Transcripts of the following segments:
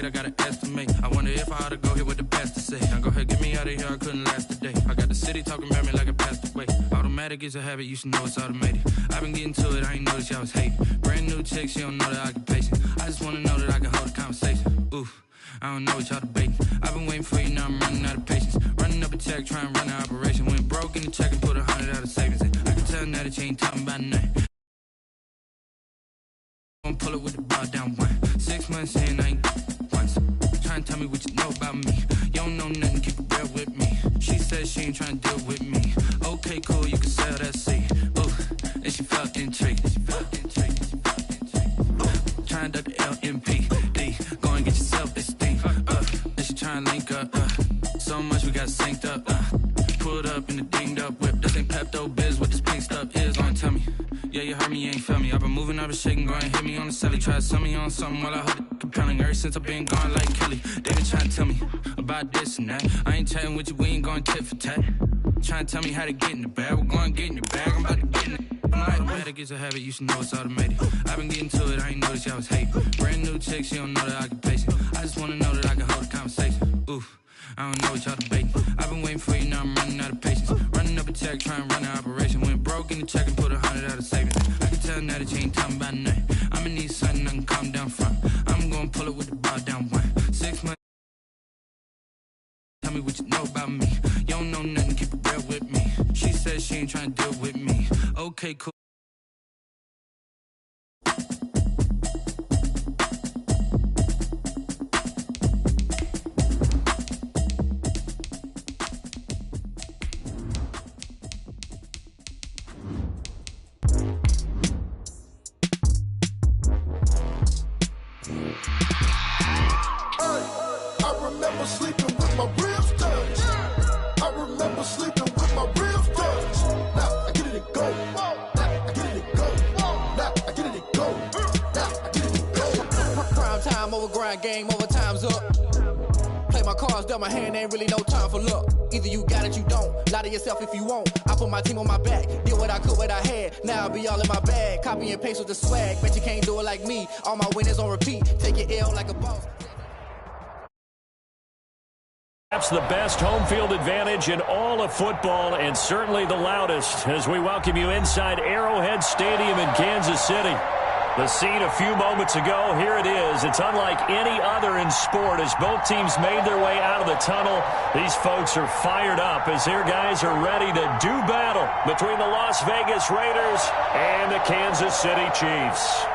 I gotta estimate. I wonder if I ought to go here with the best to say. Now go ahead, get me out of here, I couldn't last a day. I got the city talking about me like I passed away. Automatic is a habit, you should know it's automated. I've been getting to it, I ain't noticed y'all was hating. Brand new chick, she don't know the occupation. I just wanna know that I can hold a conversation. Oof, I don't know what y'all debating. I've been waiting for you, now I'm running out of patience. Running up a check, trying to run an operation. Went broke in the check and put 100 out of savings in. I can tell now that you ain't talking about nothing. Gonna pull it with the bar down one. 6 months in, I ain't once. Trying to tell me what you know about me. You don't know nothing, keep it real with me. She said she ain't trying to deal with me. Okay, cool, you can sell that seed. Ooh, and she felt intrigued. Trying to duck the LMPD. Go and get your self-esteem. And she trying to link up. So much we got synced up. Pulled up in the dinged up whip. This ain't Pepto-Biz, what this pink stuff is. Gonna tell me. Yeah, you heard me, you ain't felt me. I've been moving, I've been shaking, go and hit me on the celly. Try to sell me on something while I hold it compelling. Ever since I've been gone like Kelly, they been trying to tell me about this and that. I ain't chatting with you, we ain't going tit for tat. Trying to tell me how to get in the bag, we're going to get in the bag, I'm about to get in it. Automatic is a habit, you should know it's automated. I've been getting to it, I ain't noticed y'all was hating. Brand new chick, she don't know the occupation. I just wanna know that I can hold a conversation. Oof, I don't know what y'all debating. I've been waiting for you, now I'm running out of patience. Running up a check, trying to run an operation. Went broke in the check and put 100 out of savings. I can tell now that you ain't talking about nothing. I'ma need something I can calm down from. I'm gonna pull it with the bar down one. 6 months. Tell me what you know about me. You don't know nothing, keep it real with me. She said she ain't trying to deal with me. Okay, cool. Sleeping with my ribs touched. I remember sleeping with my ribs touched. Now I get it and go. Now I get it and go. Now I get it and go. Now I get it and go. Prime time over grind game, over time's up. Play my cards, dealt my hand, ain't really no time for luck. Either you got it, you don't. Lie to yourself if you won't. I put my team on my back, did what I could, what I had. Now I'll be all in my bag. Copy and paste with the swag. Bet you can't do it like me. All my winners on repeat. Take your L like a boss. Perhaps the best home field advantage in all of football, and certainly the loudest, as we welcome you inside Arrowhead Stadium in Kansas City. The scene a few moments ago, here it is. It's unlike any other in sport as both teams made their way out of the tunnel. These folks are fired up as their guys are ready to do battle between the Las Vegas Raiders and the Kansas City Chiefs.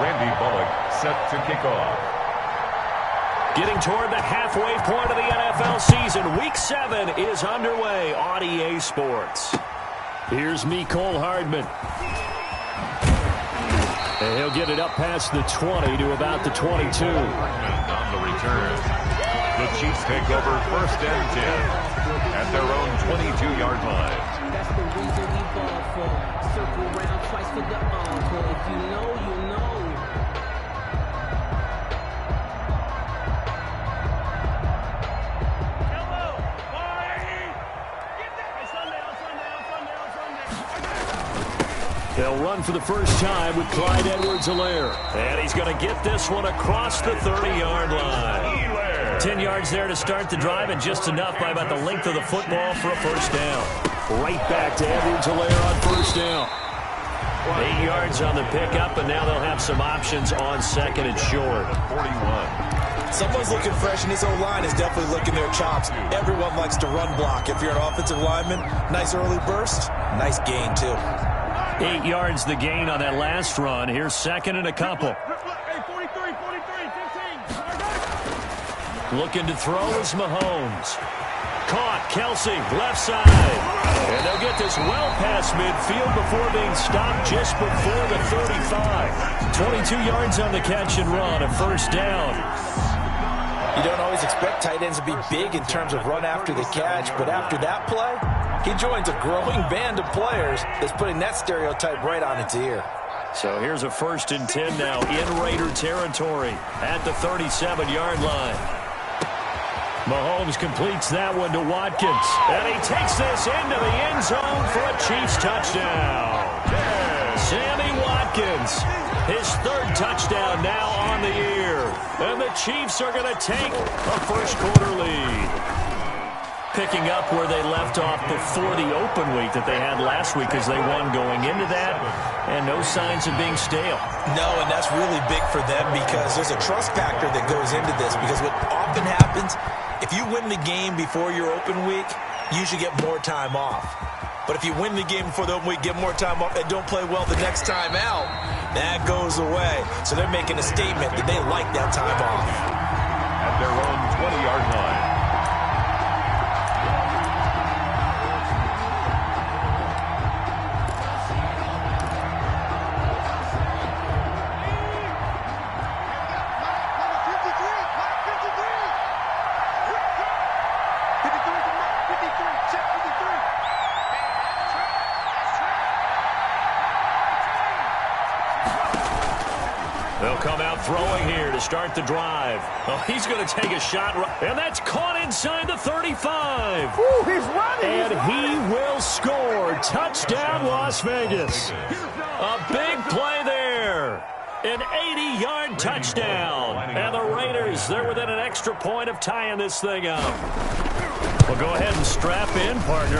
Randy Bullock set to kick off. Getting toward the halfway point of the NFL season. Week 7 is underway on EA Sports. Here's Mecole Hardman. And he'll get it up past the 20 to about the 22. On the return, the Chiefs take over 1st and 10 at their own 22-yard line. That's the reason we ball for. Circle around twice for the encore. If you know, you know. They'll run for the first time with Clyde Edwards-Helaire. And he's going to get this one across the 30-yard line. 10 yards there to start the drive, and just enough by about the length of the football for a first down. Right back to Edwards-Helaire on first down. 8 yards on the pickup, and now they'll have some options on 2nd and short. 41. Someone's looking fresh, and his O-line is definitely licking their chops. Everyone likes to run block. If you're an offensive lineman, nice early burst, nice gain, too. 8 yards the gain on that last run. Here's 2nd and a couple. Looking to throw is Mahomes. Caught, Kelsey, left side. And they'll get this well past midfield before being stopped just before the 35. 22 yards on the catch and run, a first down. You don't always expect tight ends to be big in terms of run after the catch, but after that play, he joins a growing band of players that's putting that stereotype right on its ear. So here's a 1st and 10 now in Raider territory at the 37-yard line. Mahomes completes that one to Watkins. And he takes this into the end zone for a Chiefs touchdown. Sammy Watkins, his third touchdown now on the year. And the Chiefs are going to take a first-quarter lead. Picking up where they left off before the open week that they had last week as they won going into that, and no signs of being stale. No, and that's really big for them because there's a trust factor that goes into this, because what often happens, if you win the game before your open week, you usually get more time off. But if you win the game before the open week, get more time off, and don't play well the next time out, that goes away. So they're making a statement that they like that time off. At their own 20-yard line. They'll come out throwing here to start the drive. Oh, he's going to take a shot, and that's caught inside the 35. Ooh, he's running. And he will score. Touchdown, Las Vegas. A big play there. An 80-yard touchdown. And the Raiders, they're within an extra point of tying this thing up. Well, go ahead and strap in, partner.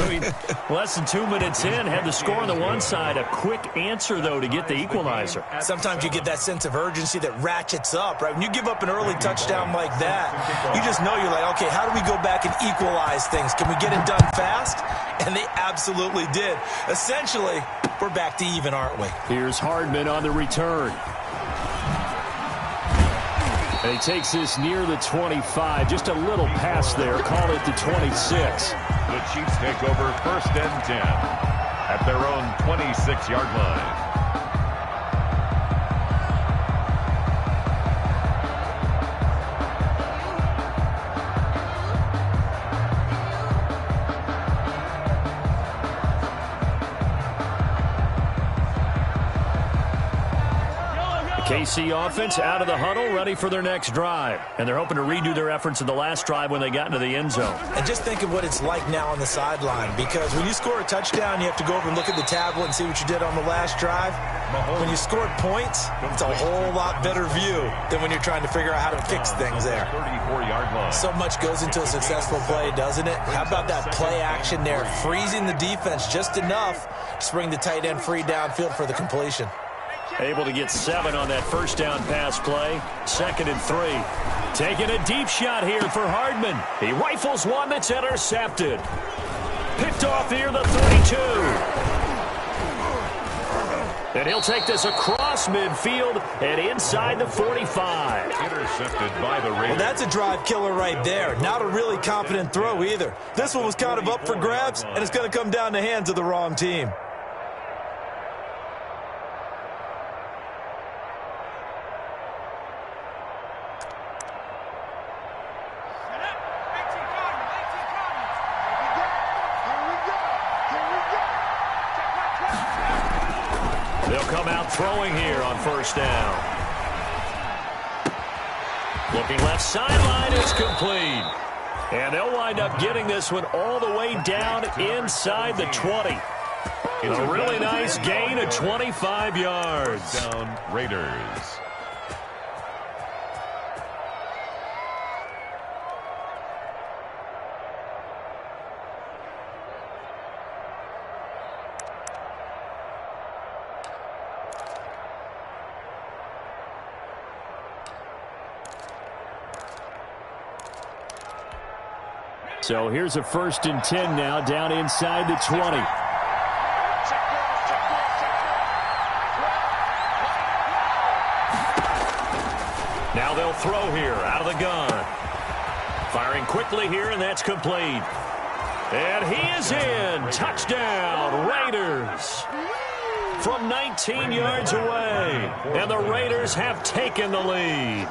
Less than 2 minutes in, had the score on the one side. A quick answer, though, to get the equalizer. Sometimes you get that sense of urgency that ratchets up, right? When you give up an early touchdown like that, you just know you're like, okay, how do we go back and equalize things? Can we get it done fast? And they absolutely did. Essentially, we're back to even, aren't we? Here's Hardman on the return. And he takes this near the 25. Just a little pass there. Call it the 26. The Chiefs take over 1st and 10 at their own 26-yard line. KC offense out of the huddle, ready for their next drive. And they're hoping to redo their efforts in the last drive when they got into the end zone. And just think of what it's like now on the sideline, because when you score a touchdown, you have to go over and look at the tablet and see what you did on the last drive. When you scored points, it's a whole lot better view than when you're trying to figure out how to fix things there. 34-yard line. So much goes into a successful play, doesn't it? How about that play action there, freezing the defense just enough to bring the tight end free downfield for the completion. Able to get 7 on that first down pass play. 2nd and 3. Taking a deep shot here for Hardman. He rifles one that's intercepted. Picked off near the 32. And he'll take this across midfield and inside the 45. Intercepted by the Raiders. Well, that's a drive killer right there. Not a really confident throw either. This one was kind of up for grabs, and it's going to come down the hands of the wrong team. Throwing here on 1st down. Looking left sideline is complete. And they'll wind up getting this one all the way down inside the 20. It's a really nice gain of 25 yards. Down Raiders. So here's a 1st and 10 now, down inside the 20. Now they'll throw here out of the gun. Firing quickly here, and that's complete. And he is in. Touchdown, Raiders. From 19 yards away. And the Raiders have taken the lead.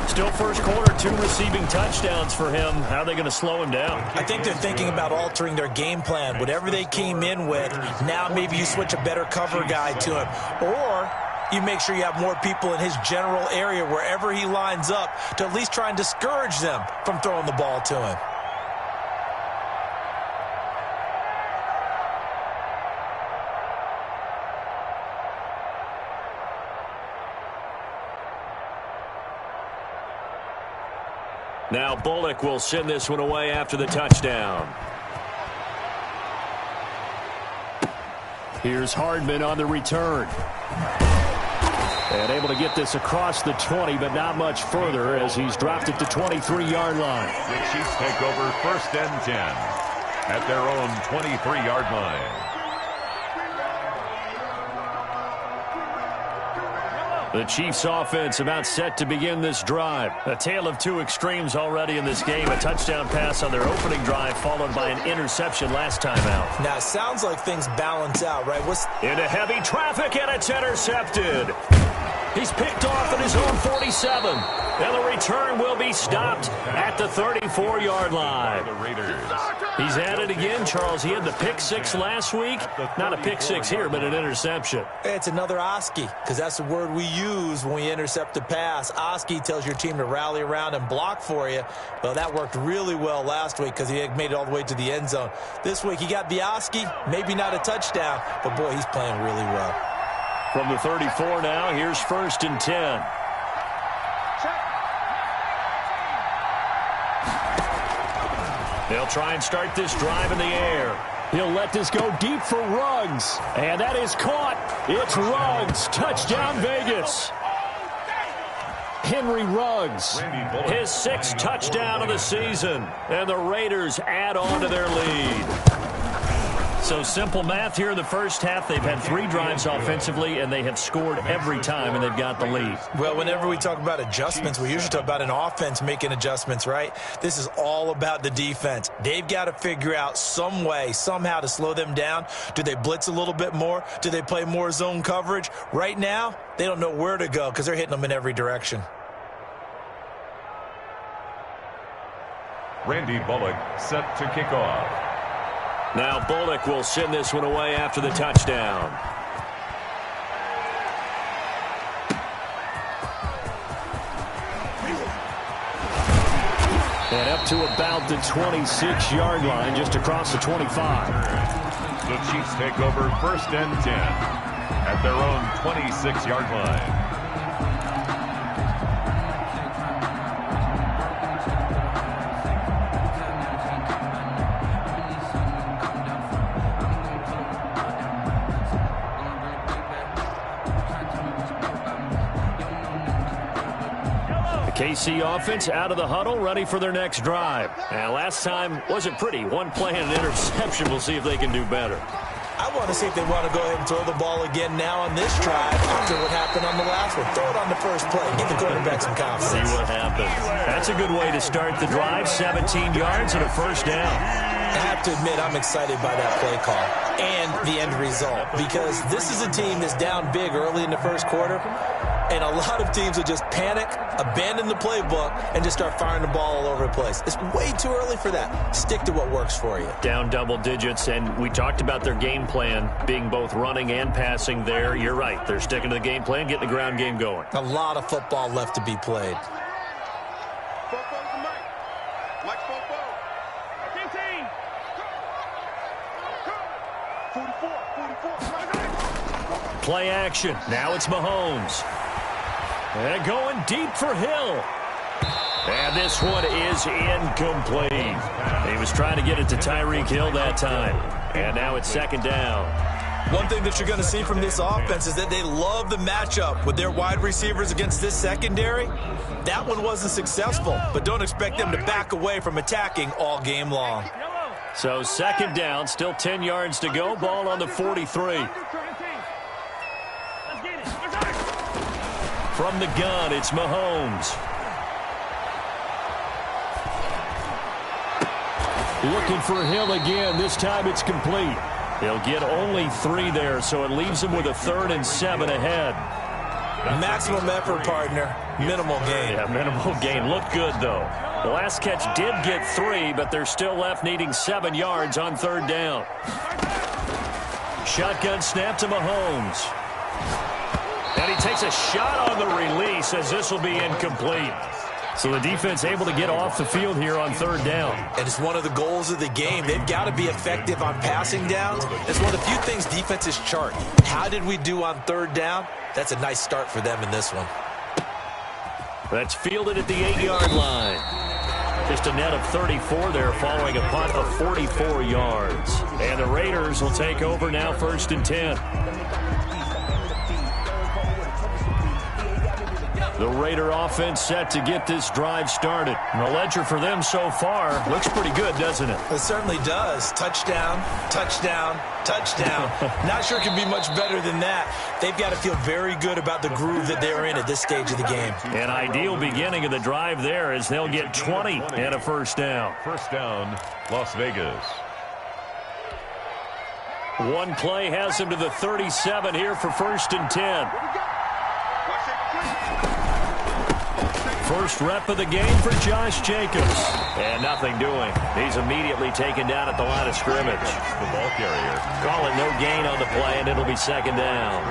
Still first quarter, 2 receiving touchdowns for him. How are they going to slow him down? I think they're thinking about altering their game plan. Whatever they came in with, now maybe you switch a better cover guy to him. Or you make sure you have more people in his general area wherever he lines up to at least try and discourage them from throwing the ball to him. Now Bullock will send this one away after the touchdown. Here's Hardman on the return. And able to get this across the 20, but not much further as he's dropped it to 23-yard line. The Chiefs take over 1st and 10 at their own 23-yard line. The Chiefs offense about set to begin this drive. A tale of two extremes already in this game. A touchdown pass on their opening drive followed by an interception last time out. Now, it sounds like things balance out, right? Into heavy traffic, and it's intercepted. He's picked off at his own 47. And the return will be stopped at the 34-yard line. The Raiders. He's at it again, Charles. He had the pick six last week. Not a pick six here, but an interception. It's another Oski, because that's the word we use when we intercept a pass. Oski tells your team to rally around and block for you. Well, that worked really well last week because he made it all the way to the end zone. This week he got the Oski, maybe not a touchdown, but boy, he's playing really well. From the 34 now, here's 1st and 10. They'll try and start this drive in the air. He'll let this go deep for Ruggs. And that is caught. It's Ruggs. Touchdown, Vegas. Henry Ruggs, his 6th touchdown of the season. And the Raiders add on to their lead. So simple math here in the first half. They've had 3 drives offensively, and they have scored every time, and they've got the lead. Well, whenever we talk about adjustments, we usually talk about an offense making adjustments, right? This is all about the defense. They've got to figure out some way, somehow to slow them down. Do they blitz a little bit more? Do they play more zone coverage? Right now, they don't know where to go because they're hitting them in every direction. Randy Bullock set to kick off. Now Bullock will send this one away after the touchdown. And up to about the 26-yard line, just across the 25. The Chiefs take over 1st and 10 at their own 26-yard line. KC offense out of the huddle, ready for their next drive. And last time wasn't pretty. One play and an interception. We'll see if they can do better. I want to see if they want to go ahead and throw the ball again now on this drive after what happened on the last one. Throw it on the first play. Get the quarterback some confidence. See what happens. That's a good way to start the drive. 17 yards and a 1st down. I have to admit, I'm excited by that play call and the end result because this is a team that's down big early in the first quarter, and a lot of teams will just panic, abandon the playbook, and just start firing the ball all over the place. It's way too early for that. Stick to what works for you. Down double digits, and we talked about their game plan being both running and passing there. You're right. They're sticking to the game plan, getting the ground game going. A lot of football left to be played. Play action. Now it's Mahomes. And going deep for Hill. And this one is incomplete. He was trying to get it to Tyreek Hill that time. And now it's 2nd down. One thing that you're going to see from this offense is that they love the matchup with their wide receivers against this secondary. That one wasn't successful, but don't expect them to back away from attacking all game long. So 2nd down, still 10 yards to go. Ball on the 43. From the gun, it's Mahomes. Looking for Hill again. This time it's complete. He'll get only 3 there, so it leaves him with a 3rd and 7 ahead. Maximum effort, partner. Minimal gain. Yeah, minimal gain. Looked good, though. The last catch did get 3, but they're still left needing 7 yards on 3rd down. Shotgun snap to Mahomes. And he takes a shot on the release as this will be incomplete. So the defense able to get off the field here on third down. And it's one of the goals of the game. They've got to be effective on passing downs. It's one of the few things defenses chart. How did we do on third down? That's a nice start for them in this one. That's fielded at the 8-yard line. Just a net of 34 there following a punt of 44 yards. And the Raiders will take over now, 1st and 10. The Raider offense set to get this drive started. And the ledger for them so far looks pretty good, doesn't it? It certainly does. Touchdown, touchdown, touchdown. Not sure it can be much better than that. They've got to feel very good about the groove that they're in at this stage of the game. An ideal beginning of the drive there as they'll get 20 and a first down. First down, Las Vegas. One play has him to the 37 here for 1st and 10. First rep of the game for Josh Jacobs. And nothing doing. He's immediately taken down at the line of scrimmage. The ball carrier. Call it no gain on the play, and it'll be 2nd down.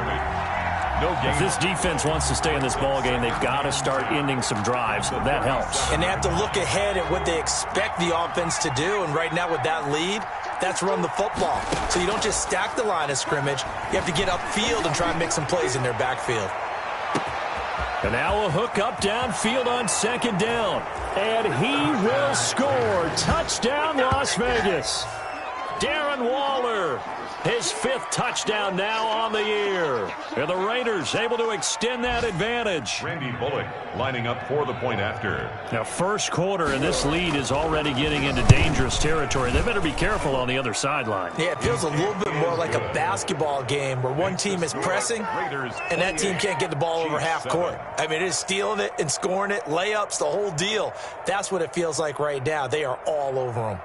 No gain. If this defense wants to stay in this ball game, they've got to start ending some drives. That helps. And they have to look ahead at what they expect the offense to do. And right now with that lead, that's run the football. So you don't just stack the line of scrimmage. You have to get upfield and try and make some plays in their backfield. And now a hook up downfield on 2nd down. And he will score. Touchdown, Las Vegas. Darren Waller, his 5th touchdown now on the year. And the Raiders able to extend that advantage. Randy Bullock lining up for the point after. Now, first quarter, and this lead is already getting into dangerous territory. They better be careful on the other sideline. Yeah, it feels a little bit more like a basketball game where one team is pressing and that team can't get the ball over half court. I mean, it is stealing it and scoring it, layups, the whole deal. That's what it feels like right now. They are all over them.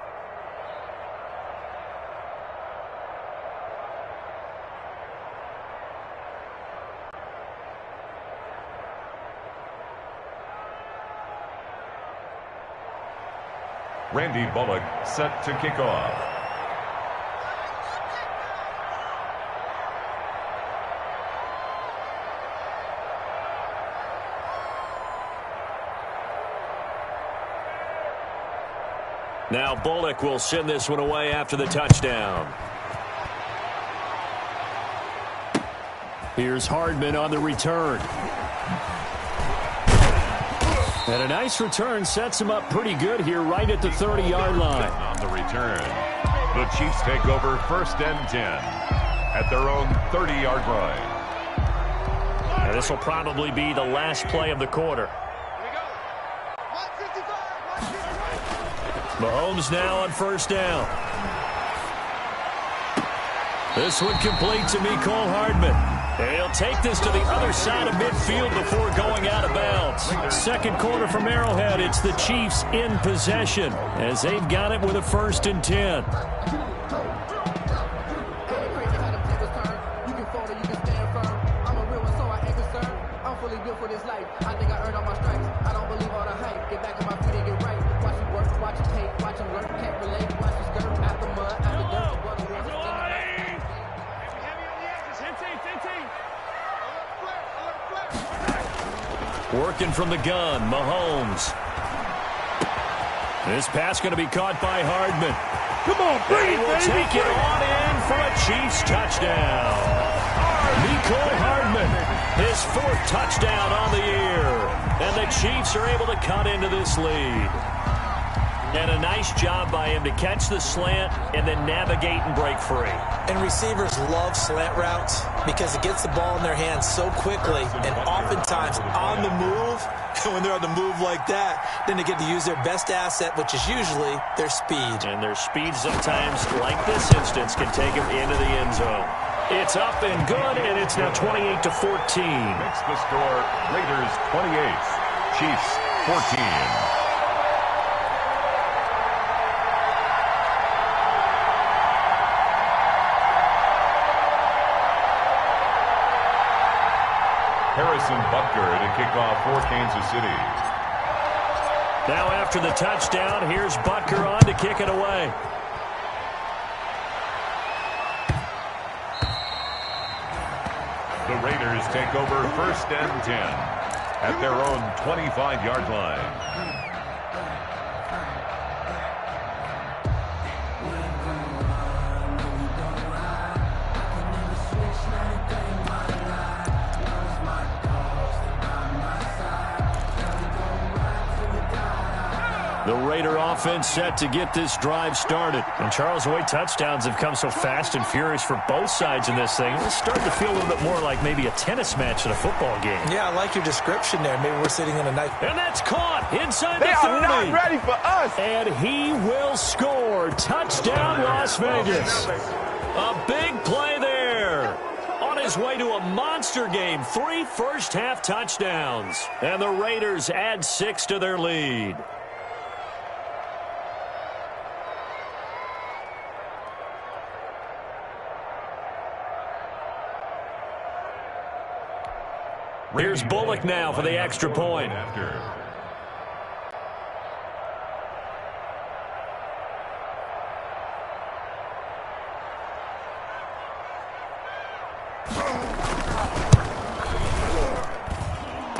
Randy Bullock set to kick off. Now Bullock will send this one away after the touchdown. Here's Hardman on the return. And a nice return sets him up pretty good here right at the 30-yard line. On the return, the Chiefs take over 1st and 10 at their own 30-yard line. And this will probably be the last play of the quarter. Mahomes now on 1st down. This one complete to Mecole Hardman. And he'll take this to the other side of midfield before going out of bounds. 2nd quarter from Arrowhead. It's the Chiefs in possession as they've got it with a 1st and 10. Working from the gun, Mahomes. This pass going to be caught by Hardman. Come on, breathe, will take it on in for a Chiefs touchdown. Mecole Hardman, his 4th touchdown on the year. And the Chiefs are able to cut into this lead. And a nice job by him to catch the slant and then navigate and break free. And receivers love slant routes because it gets the ball in their hands so quickly and oftentimes on the move. And when they're on the move like that, then they get to use their best asset, which is usually their speed. And their speed sometimes, like this instance, can take them into the end zone. It's up and good, and it's now 28-14. Makes the score Raiders 28, Chiefs 14. Harrison Butker to kick off for Kansas City. Now after the touchdown, here's Butker on to kick it away. The Raiders take over 1st and 10 at their own 25-yard line. The Raider offense set to get this drive started. And Charles, the way touchdowns have come so fast and furious for both sides in this thing, it's starting to feel a little bit more like maybe a tennis match in a football game. Yeah, I like your description there. Maybe we're sitting in a nice... And that's caught inside the 30. They are not ready for us. And he will score. Touchdown, Las Vegas. A big play there. On his way to a monster game. 3 first-half touchdowns. And the Raiders add 6 to their lead. Here's Bullock now for the extra point.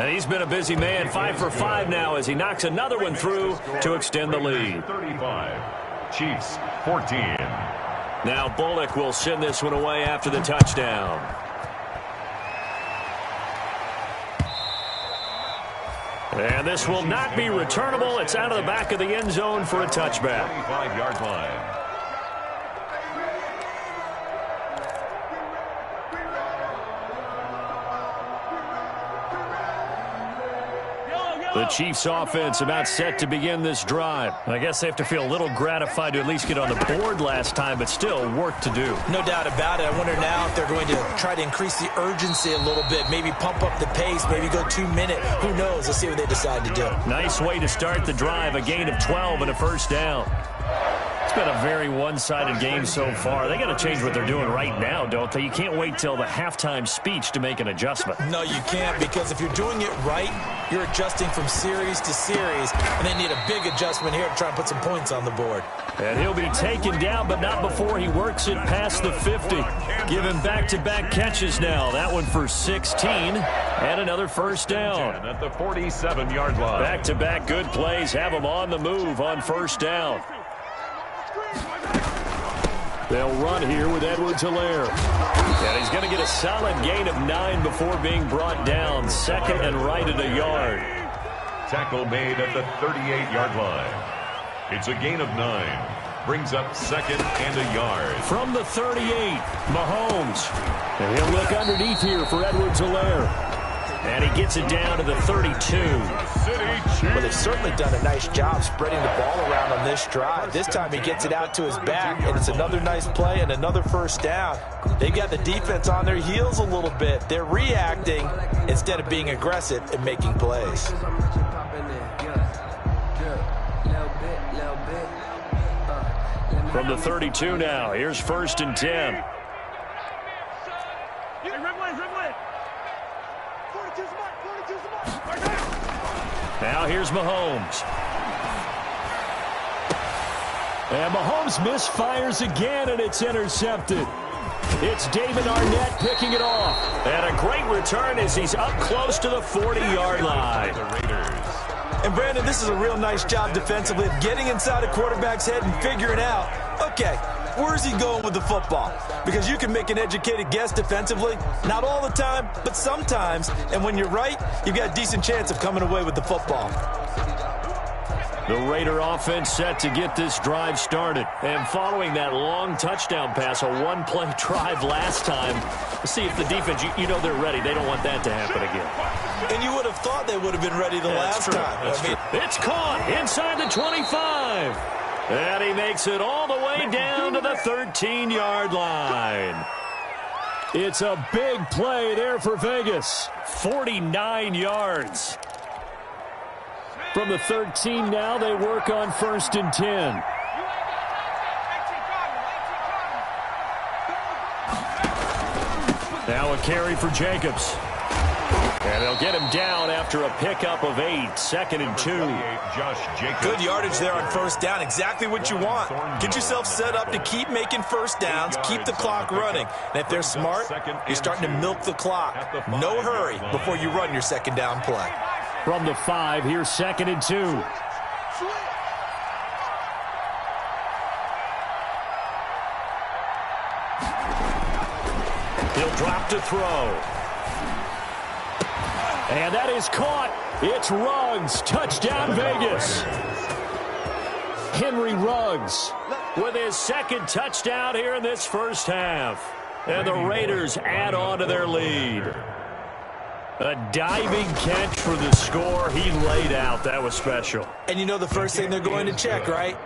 And he's been a busy man, 5 for 5 now as he knocks another one through to extend the lead. 35, Chiefs 14. Now Bullock will send this one away after the touchdown. And this will not be returnable. It's out of the back of the end zone for a touchback. 25-yard line. The Chiefs offense about set to begin this drive. I guess they have to feel a little gratified to at least get on the board last time, but still work to do. No doubt about it. I wonder now if they're going to try to increase the urgency a little bit, maybe pump up the pace, maybe go 2 minute. Who knows? Let's see what they decide to do. Nice way to start the drive, a gain of 12 and a first down. It's been a very one-sided game so far. They got to change what they're doing right now, don't they? You can't wait till the halftime speech to make an adjustment. No, you can't, because if you're doing it right, you're adjusting from series to series, and they need a big adjustment here to try and put some points on the board. And he'll be taken down, but not before he works it past the 50. Giving back-to-back catches now. That one for 16, and another first down. At the 47-yard line. Back-to-back good plays have him on the move on first down. They'll run here with Edwards-Helaire. And he's going to get a solid gain of 9 before being brought down. Second and right at a yard. Tackle made at the 38-yard line. It's a gain of 9. Brings up second and a yard. From the 38, Mahomes. And he'll look underneath here for Edwards-Helaire. And he gets it down to the 32. Well, they've certainly done a nice job spreading the ball around on this drive. This time he gets it out to his back, and it's another nice play and another first down. They've got the defense on their heels a little bit. They're reacting instead of being aggressive and making plays. From the 32 now, here's first and 10. Now here's Mahomes. And Mahomes misfires again, and it's intercepted. It's David Arnett picking it off. And a great return as he's up close to the 40-yard line. And Brandon, this is a real nice job defensively of getting inside a quarterback's head and figuring out, okay, where's he going with the football? Because you can make an educated guess defensively. Not all the time, but sometimes. And when you're right, you've got a decent chance of coming away with the football. The Raider offense set to get this drive started. And following that long touchdown pass, a one-play drive last time, let's see if the defense, you know they're ready. They don't want that to happen again. And you would have thought they would have been ready the last time. It's caught inside the 25. And he makes it all the way down to the 13-yard line. It's a big play there for Vegas. 49 yards. From the 13 now, they work on first and 10. Now a carry for Jacobs. And they'll get him down after a pickup of 8, 2nd and 2. Good yardage there on first down. Exactly what you want. Get yourself set up to keep making first downs, keep the clock running. And if they're smart, you're starting to milk the clock. No hurry before you run your second down play. From the 5, here's 2nd and 2. He'll drop to throw. And that is caught. It's Ruggs. Touchdown, Vegas. Henry Ruggs with his 2nd touchdown here in this first half. And the Raiders add on to their lead. A diving catch for the score. He laid out. That was special. And you know the first thing they're going to check, right?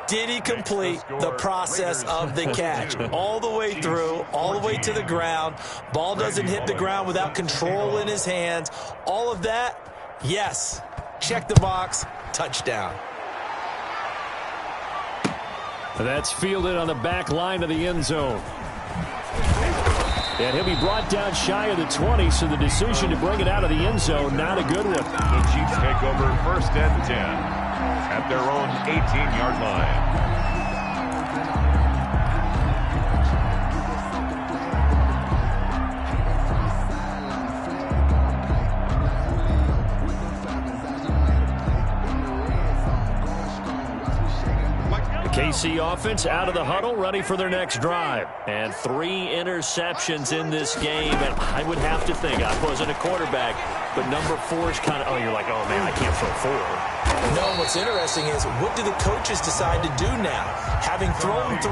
Did he complete the process of the catch? All the way through, all the way to the ground. Ball doesn't hit the ground without control in his hands. All of that, yes. Check the box, touchdown. That's fielded on the back line of the end zone. And he'll be brought down shy of the 20, so the decision to bring it out of the end zone, not a good one. The Chiefs take over 1st and 10 at their own 18-yard line. KC offense out of the huddle, ready for their next drive. And 3 interceptions in this game. And I would have to think, I wasn't a quarterback, but number 4 is kind of, you're like, oh, man, I can't throw 4. No, what's interesting is, what do the coaches decide to do now? Having thrown 3,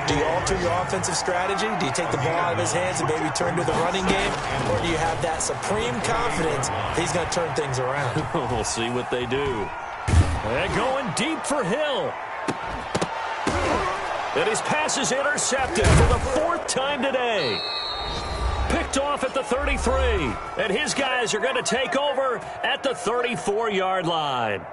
do you alter your offensive strategy? Do you take the ball out of his hands and maybe turn to the running game? Or do you have that supreme confidence that he's going to turn things around? We'll see what they do. They're going deep for Hill. And his pass is intercepted for the 4th time today. Picked off at the 33. And his guys are going to take over at the 34-yard line.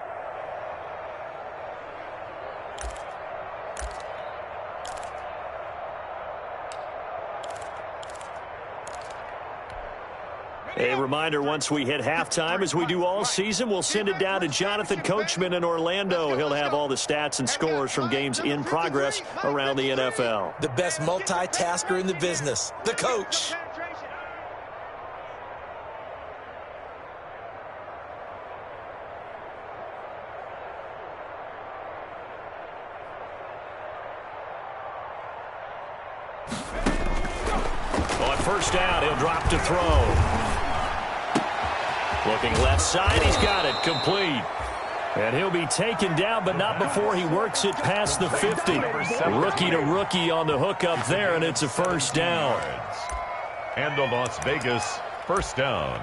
A reminder, once we hit halftime, as we do all season, we'll send it down to Jonathan Coachman in Orlando. He'll have all the stats and scores from games in progress around the NFL. The best multitasker in the business, the coach. On first down, he'll drop to throw. Looking left side, he's got it, complete. And he'll be taken down, but not before he works it past the 50. Rookie to rookie on the hookup there, and it's a first down. And the Las Vegas first down.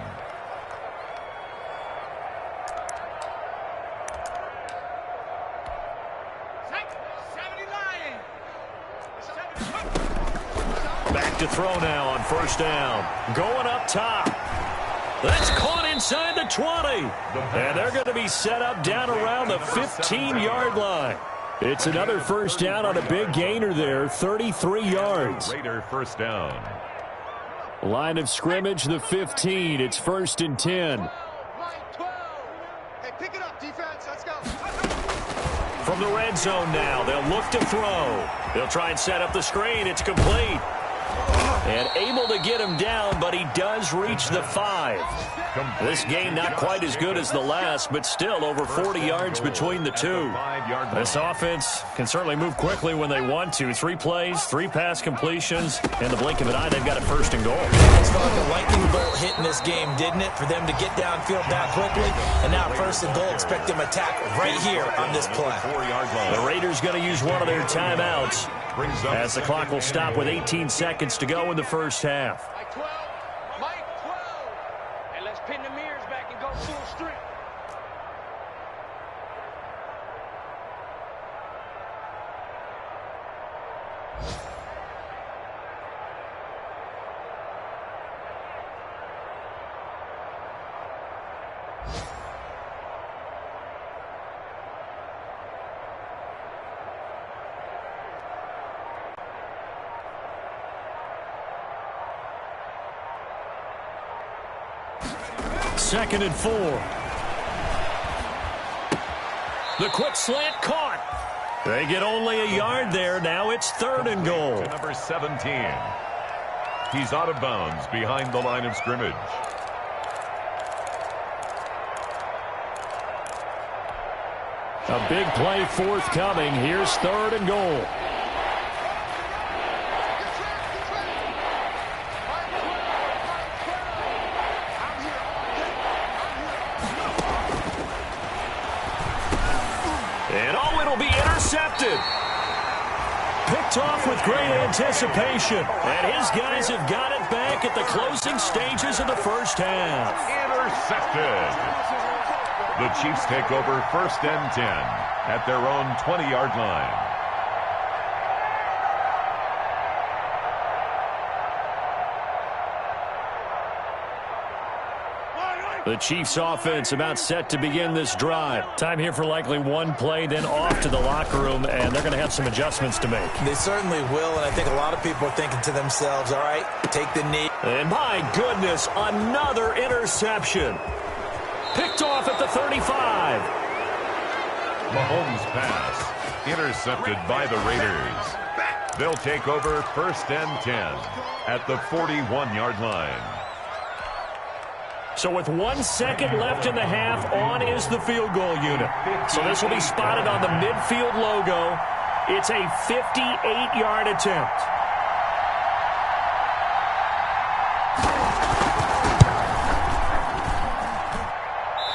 Back to throw now on first down. Going up top. That's caught inside the 20. And they're going to be set up down around the 15-yard line. It's another first down on a big gainer there, 33 yards. Raider first down. Line of scrimmage, the 15. It's 1st and 10. Hey, pick it up, defense. Let's go. From the red zone now, they'll look to throw. They'll try and set up the screen. It's complete. And able to get him down, but he does reach the 5. This game not quite as good as the last, but still over 40 yards between the two. This offense can certainly move quickly when they want to. 3 plays, 3 pass completions. In the blink of an eye, they've got it 1st and goal. It's felt like a lightning bolt hitting this game, didn't it? For them to get downfield that quickly. And now 1st and goal, expect them to attack right here on this play. The Raiders going to use one of their timeouts as the clock will stop with 18 seconds to go in the first half. Mike 12. Mike 12. And let's pin the mirrors back and go full strength. 2nd and 4. The quick slant caught. They get only a yard there. Now it's 3rd and goal. To number 17. He's out of bounds behind the line of scrimmage. A big play forthcoming. Here's 3rd and goal. And oh, it'll be intercepted. Picked off with great anticipation. And his guys have got it back at the closing stages of the first half. Intercepted. The Chiefs take over 1st and 10 at their own 20-yard line. The Chiefs offense about set to begin this drive. Time here for likely one play, then off to the locker room, and they're going to have some adjustments to make. They certainly will, and I think a lot of people are thinking to themselves, all right, take the knee. And my goodness, another interception. Picked off at the 35. Mahomes' pass intercepted by the Raiders. They'll take over 1st and 10 at the 41-yard line. So with 1 second left in the half, on is the field goal unit. So this will be spotted on the midfield logo. It's a 58-yard attempt.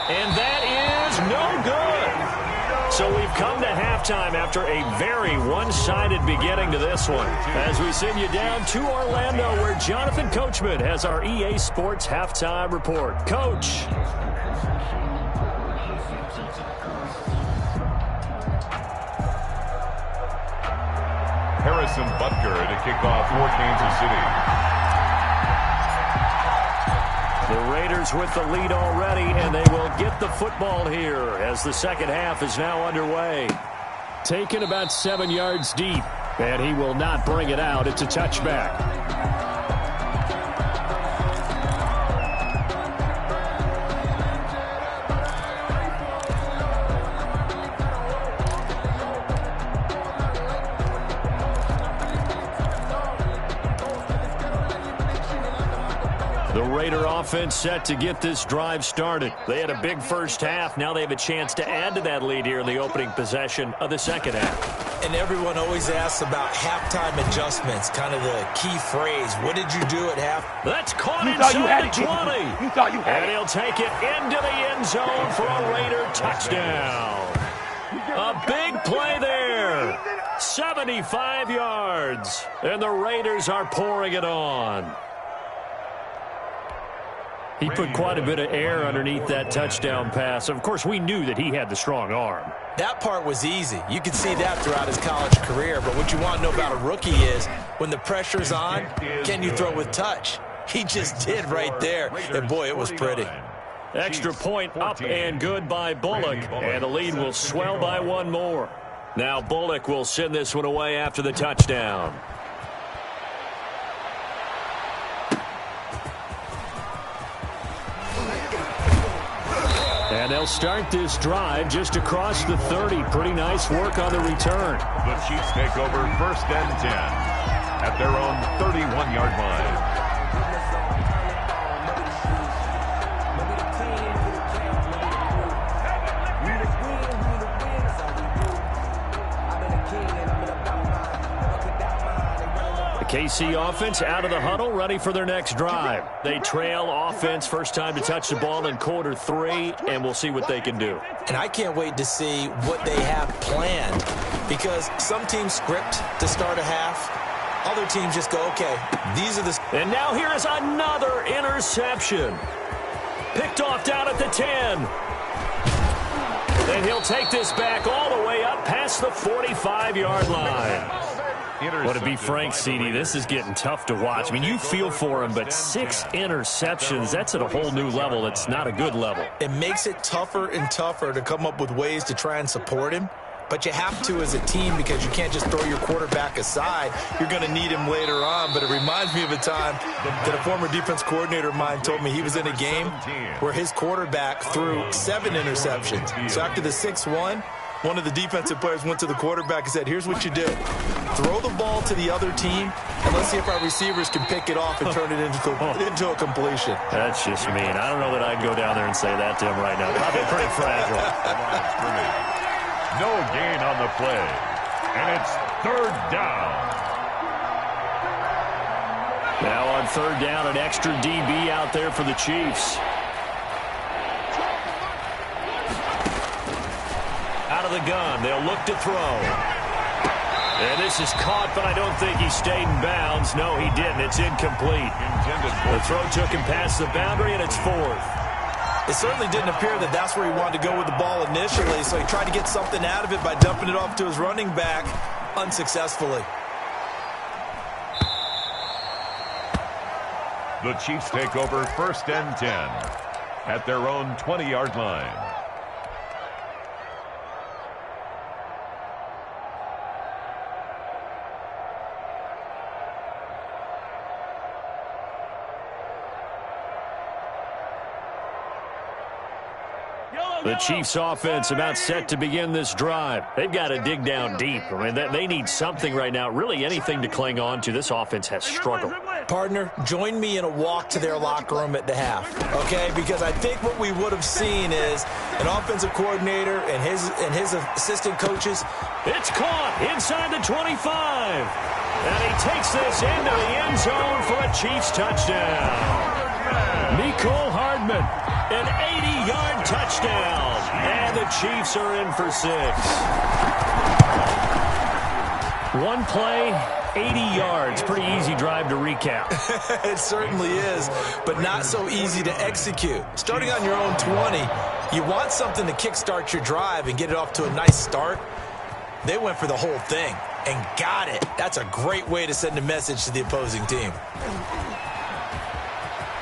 And that is no good. So we've come to halftime after a very one-sided beginning to this one. As we send you down to Orlando, where Jonathan Coachman has our EA Sports halftime report. Coach. Harrison Butker to kick off for Kansas City. The Raiders with the lead already, and they will get the football here as the second half is now underway. Taken about 7 yards deep, and he will not bring it out. It's a touchback. The Raider offense set to get this drive started. They had a big first half. Now they have a chance to add to that lead here in the opening possession of the second half. And everyone always asks about halftime adjustments, kind of the key phrase. What did you do at half? That's caught inside the 20. You thought you had it. And he'll take it into the end zone for a Raider touchdown. A big play there. 75 yards. And the Raiders are pouring it on. He put quite a bit of air underneath that touchdown pass. Of course, we knew that he had the strong arm. That part was easy. You could see that throughout his college career. But what you want to know about a rookie is when the pressure's on, can you throw with touch? He just did right there. And, boy, it was pretty. Extra point up and good by Bullock. And the lead will swell by one more. Now Bullock will send this one away after the touchdown. And they'll start this drive just across the 30. Pretty nice work on the return. The Chiefs take over 1st and 10 at their own 31-yard line. KC offense out of the huddle, ready for their next drive. They trail offense, first time to touch the ball in quarter 3, and we'll see what they can do. And I can't wait to see what they have planned, because some teams script to start a half. Other teams just go, okay, these are the... And now here is another interception. Picked off down at the 10. And he'll take this back all the way up past the 45-yard line. Well, to be frank, CD, this is getting tough to watch. I mean, you feel for him, but 6 interceptions, that's at a whole new level. It's not a good level. It makes it tougher and tougher to come up with ways to try and support him. but you have to as a team because you can't just throw your quarterback aside. You're going to need him later on, but it reminds me of a time that a former defense coordinator of mine told me he was in a game where his quarterback threw 7 interceptions. So after the 6-1, one of the defensive players went to the quarterback and said, here's what you do. Throw the ball to the other team, and let's see if our receivers can pick it off and turn it into a completion. That's just mean. I don't know that I'd go down there and say that to him right now. Probably pretty fragile. No gain on the play, and it's 3rd down. Now on 3rd down, an extra DB out there for the Chiefs. Out of the gun, they'll look to throw. And this is caught, but I don't think he stayed in bounds. No, he didn't. It's incomplete. The throw took him past the boundary, and it's 4th. It certainly didn't appear that that's where he wanted to go with the ball initially, so he tried to get something out of it by dumping it off to his running back unsuccessfully. The Chiefs take over 1st and 10 at their own 20-yard line. The Chiefs offense about set to begin this drive. They've got to dig down deep. I mean, they need something right now, really anything to cling on to. This offense has struggled. Partner, join me in a walk to their locker room at the half, okay? Because I think what we would have seen is an offensive coordinator and his assistant coaches. It's caught inside the 25. And he takes this into the end zone for a Chiefs touchdown. Mecole Hardman, an 80-yard touchdown. And the Chiefs are in for 6. One play, 80 yards. Pretty easy drive to recap. It certainly is, but not so easy to execute. Starting on your own 20, you want something to kickstart your drive and get it off to a nice start. They went for the whole thing and got it. That's a great way to send a message to the opposing team.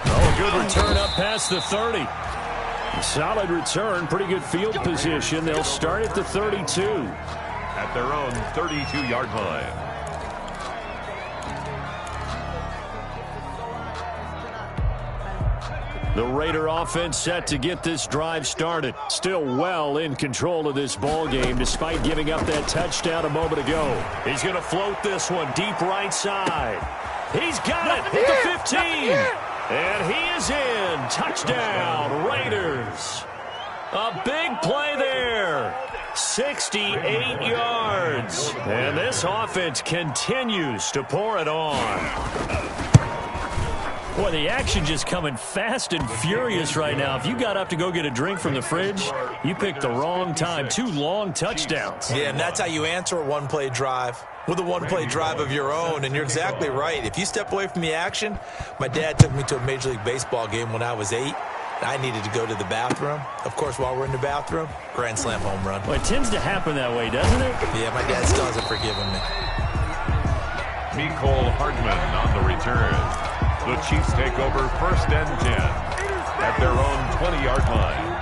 Oh, a good return up past the 30. Solid return, pretty good field position. They'll start at the 32. At their own 32-yard line. The Raider offense set to get this drive started. Still well in control of this ball game despite giving up that touchdown a moment ago. He's going to float this one deep right side. He's got it at the 15. And he is in. Touchdown, Raiders. A big play there. 68 yards. And this offense continues to pour it on. Boy, the action just coming fast and furious right now. If you got up to go get a drink from the fridge, you picked the wrong time. 2 long touchdowns. Yeah, and that's how you answer a one-play drive. With a one-play drive of your own, and you're exactly right. If you step away from the action, my dad took me to a Major League Baseball game when I was 8. I needed to go to the bathroom. Of course, while we're in the bathroom, grand slam home run. Well, it tends to happen that way, doesn't it? Yeah, my dad still hasn't forgiven me. Mecole Hardman on the return. The Chiefs take over 1st and 10 at their own 20-yard line.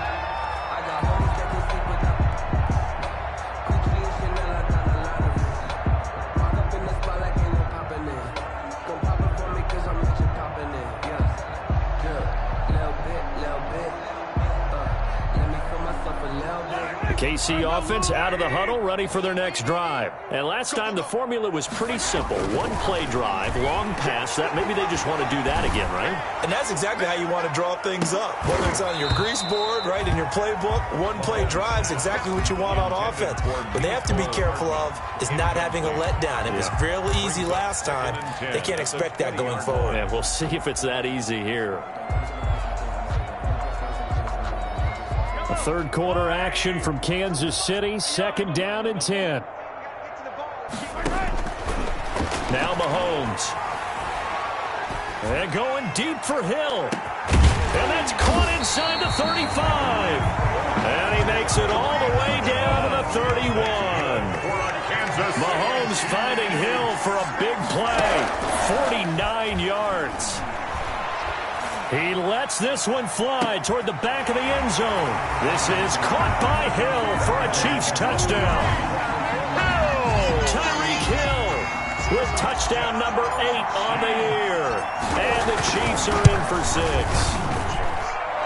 KC offense out of the huddle, ready for their next drive. And last time the formula was pretty simple. One-play drive, long pass. That maybe they just want to do that again, right? And that's exactly how you want to draw things up. Whether it's on your grease board, right, in your playbook, one-play drive's exactly what you want on offense. What they have to be careful of is not having a letdown. It was real easy last time. They can't expect that going forward. And we'll see if it's that easy here. A third quarter action from Kansas City. 2nd down and 10. Now Mahomes. And going deep for Hill. And that's caught inside the 35. And he makes it all the way down to the 31. Mahomes finding Hill for a big play. 49 yards. He lets this one fly toward the back of the end zone. This is caught by Hill for a Chiefs touchdown. with touchdown number 8 on the year. And the Chiefs are in for 6.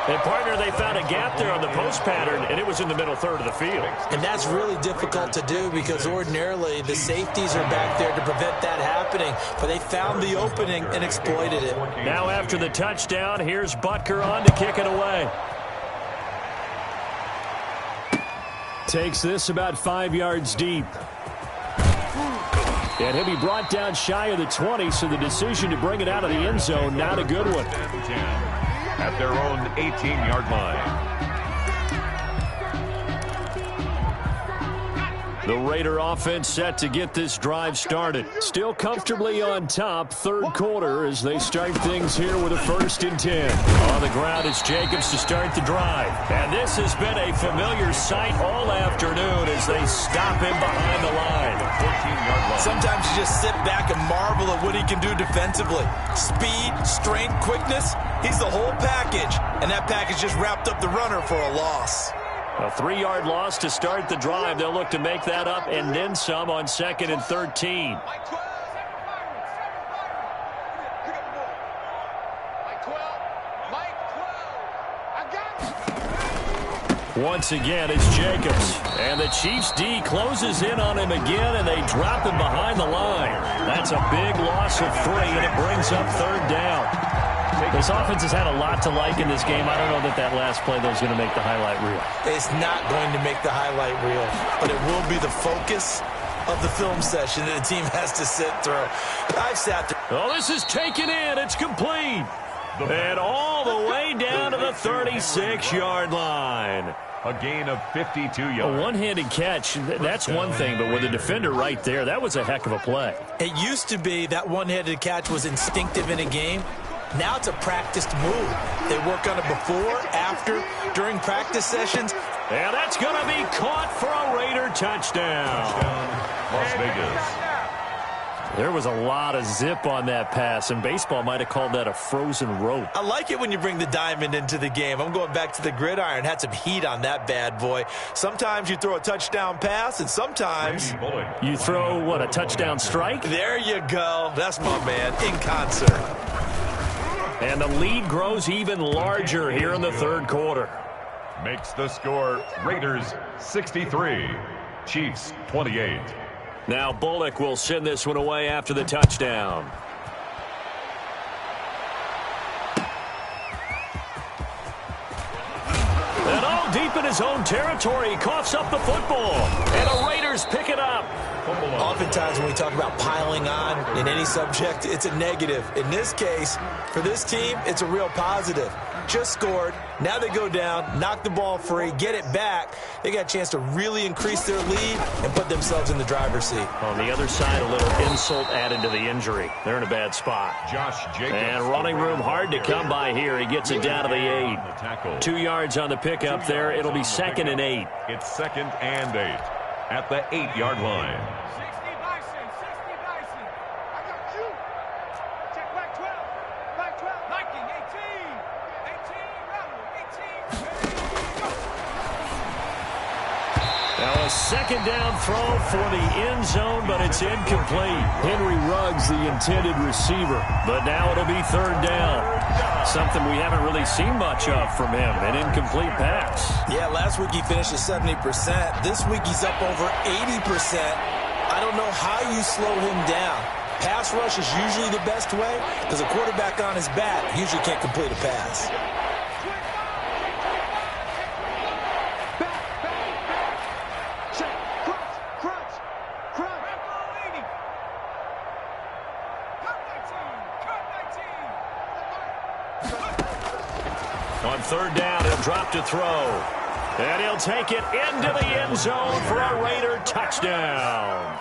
And, partner, they found a gap there on the post pattern, and it was in the middle third of the field. And that's really difficult to do because ordinarily the safeties are back there to prevent that happening. But they found the opening and exploited it. Now after the touchdown, here's Butker on to kick it away. Takes this about 5 yards deep. And he'll be brought down shy of the 20, so the decision to bring it out of the end zone, not a good one. At their own 18-yard line. The Raider offense set to get this drive started. Still comfortably on top, third quarter, as they start things here with a 1st and 10. On the ground is Jacobs to start the drive. And this has been a familiar sight all afternoon as they stop him behind the line. 14-yard line. Sometimes you just sit back and marvel at what he can do defensively. Speed, strength, quickness, he's the whole package. And that package just wrapped up the runner for a loss. A 3-yard loss to start the drive. They'll look to make that up and then some on 2nd and 13. Once again, it's Jacobs. And the Chiefs D closes in on him again, and they drop him behind the line. That's a big loss of 3, and it brings up 3rd down. This offense has had a lot to like in this game. I don't know that last play, though, is going to make the highlight reel. It's not going to make the highlight reel, but it will be the focus of the film session that the team has to sit through. I've sat through. Oh, this is taken in. It's complete. And all the way down to the 36-yard line. A gain of 52 yards. A one-handed catch, that's one thing, but with a defender right there, that was a heck of a play. It used to be that one-handed catch was instinctive in a game. Now it's a practiced move. They work on it before, after, during practice sessions. And that's going to be caught for a Raider touchdown. Las Vegas. There was a lot of zip on that pass, and baseball might have called that a frozen rope. I like it when you bring the diamond into the game. I'm going back to the gridiron. Had some heat on that bad boy. Sometimes you throw a touchdown pass, and sometimes you throw, what, a touchdown strike? There you go. That's my man, in concert. And the lead grows even larger here in the third quarter. Makes the score Raiders 63, Chiefs 28. Now Bullock will send this one away after the touchdown. And all deep in his own territory, he coughs up the football. And the Raiders pick it up. Oftentimes when we talk about piling on in any subject, it's a negative. In this case, for this team, it's a real positive. Just scored. Now they go down, knock the ball free, get it back. They got a chance to really increase their lead and put themselves in the driver's seat. On the other side, a little insult added to the injury. They're in a bad spot. Josh Jacobs. And running room hard to come by here. He gets it down to the 8. 2 yards on the pickup there. It'll be 2nd and 8. It's 2nd and 8 at the 8-yard line. Now a 2nd down throw for the end zone, but it's incomplete. Henry Ruggs, the intended receiver. But now it'll be 3rd down. Something we haven't really seen much of from him, an incomplete pass. Yeah, last week he finished at 70%. This week he's up over 80%. I don't know how you slow him down. Pass rush is usually the best way because a quarterback on his back usually can't complete a pass. On 3rd down, he'll drop to throw. And he'll take it into the end zone for a Raider touchdown.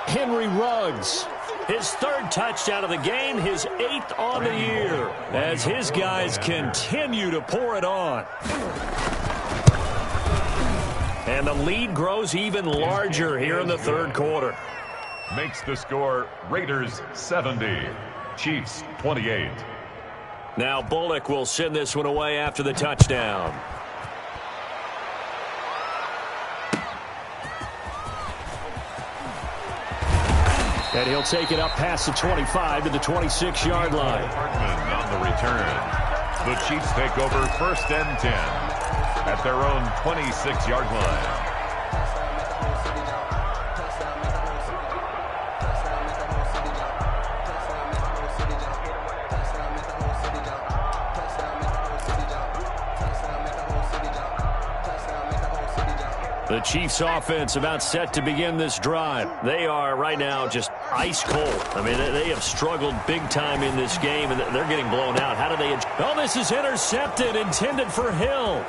Henry Ruggs, his 3rd touchdown of the game, his 8th on the year, as his guys continue to pour it on. And the lead grows even larger here in the third quarter. Makes the score Raiders 70, Chiefs 28. Now Bullock will send this one away after the touchdown. And he'll take it up past the 25 to the 26-yard line. Hardman on the return. The Chiefs take over 1st and 10 at their own 26-yard line. The Chiefs offense about set to begin this drive. They are right now just ice cold. I mean, they have struggled big time in this game, and they're getting blown out. How do they... Oh, this is intercepted, intended for Hill.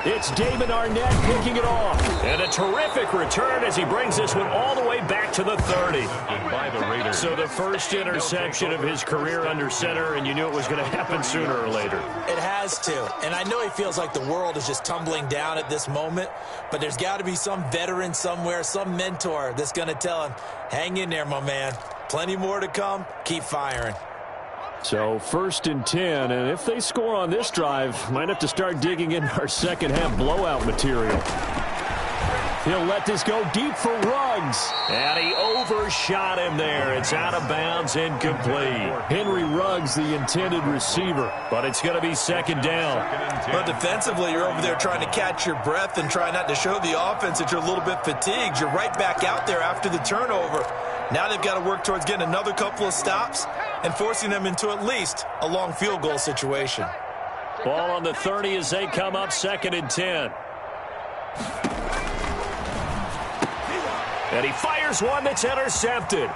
It's David Arnett picking it off. And a terrific return as he brings this one all the way back to the 30. By the Raiders. So the first interception of his career under center, and you knew it was going to happen sooner or later. It has to. And I know he feels like the world is just tumbling down at this moment, but there's got to be some veteran somewhere, some mentor that's going to tell him, hang in there, my man. Plenty more to come. Keep firing. So 1st and 10, and if they score on this drive, might have to start digging in our second-half blowout material. He'll let this go deep for Ruggs. And he overshot him there. It's out of bounds, incomplete. Henry Ruggs, the intended receiver, but it's going to be 2nd down. But defensively, you're over there trying to catch your breath and try not to show the offense that you're a little bit fatigued. You're right back out there after the turnover. Now they've got to work towards getting another couple of stops and forcing them into at least a long field goal situation. Ball on the 30 as they come up 2nd and 10. And he fires one that's intercepted.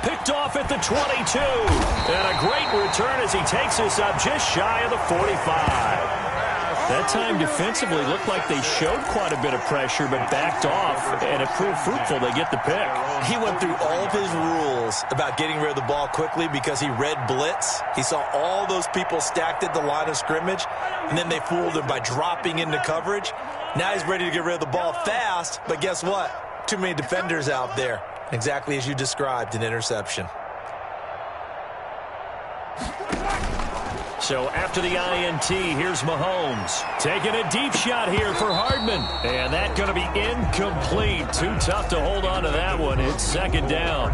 Picked off at the 22. And a great return as he takes this up just shy of the 45. That time defensively looked like they showed quite a bit of pressure but backed off, and it proved fruitful. They get the pick. He went through all of his rules about getting rid of the ball quickly because he read blitz. He saw all those people stacked at the line of scrimmage, and then they fooled him by dropping into coverage. Now he's ready to get rid of the ball fast, but guess what? Too many defenders out there. Exactly as you described, an interception. So after the INT, here's Mahomes. Taking a deep shot here for Hardman. And that's going to be incomplete. Too tough to hold on to that one. It's 2nd down.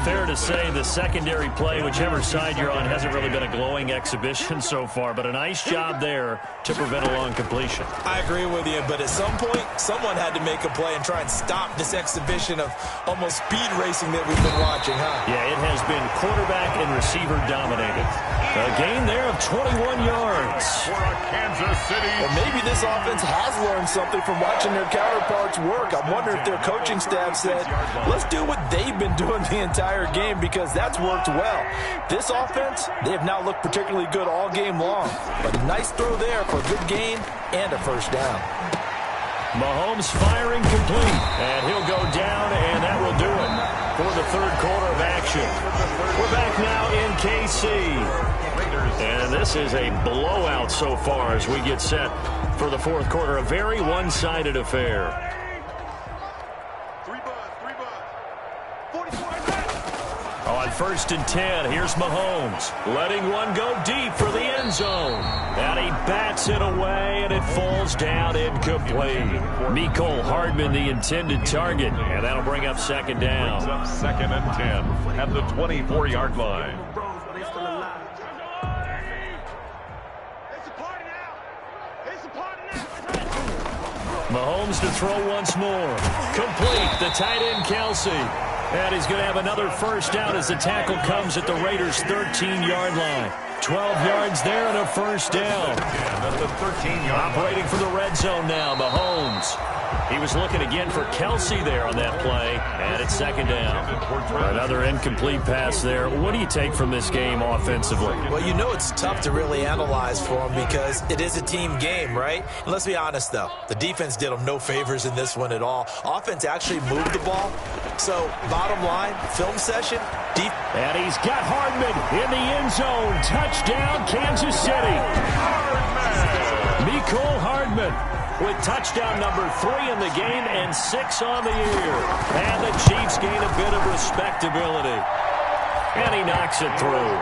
Fair to say the secondary play, whichever side you're on, hasn't really been a glowing exhibition so far. But a nice job there to prevent a long completion. I agree with you, but at some point, someone had to make a play and try and stop this exhibition of almost speed racing that we've been watching, huh? Yeah, it has been quarterback and receiver dominated. A gain there of 21 yards. For Kansas City. Well, maybe this offense has learned something from watching their counterparts work. I wonder if their coaching staff said, let's do what they've been doing the entire game because that's worked well. This offense, they have not looked particularly good all game long. But a nice throw there for a good gain and a 1st down. Mahomes firing complete. And he'll go down, and that will do it for the 3rd quarter of action. We're back now in KC. And this is a blowout so far as we get set for the 4th quarter. A very one-sided affair. On 1st and 10, here's Mahomes. Letting one go deep for the end zone. And he bats it away, and it falls down incomplete. Mecole Hardman, the intended target. And that'll bring up 2nd down. Brings up 2nd and 10 at the 24-yard line. Mahomes to throw once more. Complete. The tight end, Kelce. And he's going to have another 1st down as the tackle comes at the Raiders' 13-yard line. 12 yards there and a 1st down. At the 13-yard line. Operating for the red zone now, Mahomes. He was looking again for Kelce there on that play, and it's 2nd down. Another incomplete pass there. What do you take from this game offensively? Well, you know it's tough to really analyze for them because it is a team game, right? And let's be honest, though. The defense did them no favors in this one at all. Offense actually moved the ball. So, bottom line, film session, deep. And he's got Hardman in the end zone. Touchdown, Kansas City. Mecole Hardman with touchdown number 3 in the game and 6 on the year. And the Chiefs gain a bit of respectability. And he knocks it through.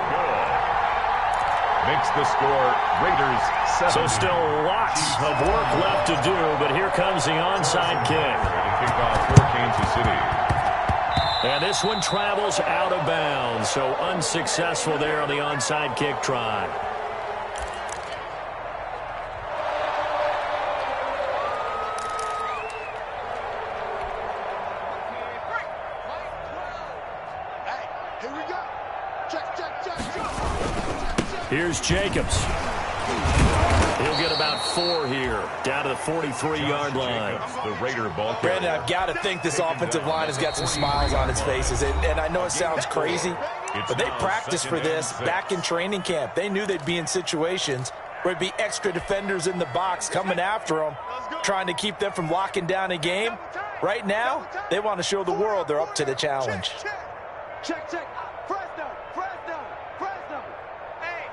Makes the score Raiders 7. So still lots of work left to do, but here comes the onside kick. Kickoff for Kansas City. And this one travels out of bounds, so unsuccessful there on the onside kick try. Here's Jacobs. He'll get about 4 here, down to the 43-yard line. The Raider ball carrier. Brandon, I've got to think this offensive line has got some smiles on its faces. And I know it sounds crazy, but they practiced for this back in training camp. They knew they'd be in situations where there'd be extra defenders in the box coming after them, trying to keep them from locking down a game. Right now, they want to show the world they're up to the challenge. Check. Fresno. Hey,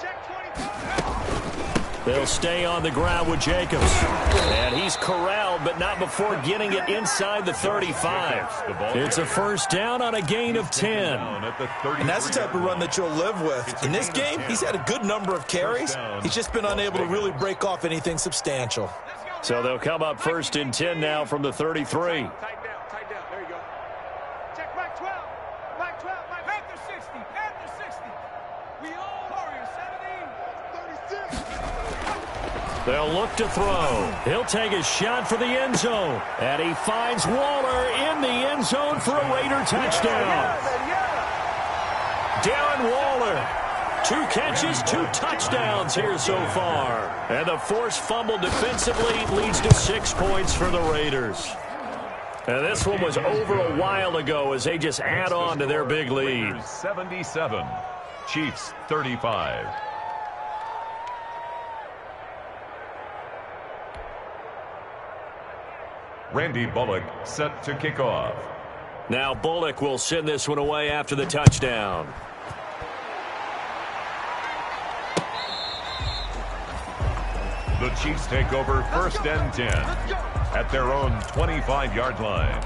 check 25. They'll stay on the ground with Jacobs. And he's corralled, but not before getting it inside the 35. It's a first down on a gain of 10. And that's the type of run that you'll live with. In this game, he's had a good number of carries. He's just been unable to really break off anything substantial. So they'll come up first and 10 now from the 33. Tight down. There you go. Check Mike 12. Panther 60. We all Warriors 17. 36. They'll look to throw. He'll take a shot for the end zone. And he finds Waller in the end zone for a Raider touchdown. Darren Waller. 2 catches, 2 touchdowns here so far. And the forced fumble defensively leads to 6 points for the Raiders. And this one was over a while ago as they just add on to their big lead. Raiders 77, Chiefs 35. Randy Bullock set to kick off. Now Bullock will send this one away after the touchdown. The Chiefs take over first and 10 at their own 25-yard line.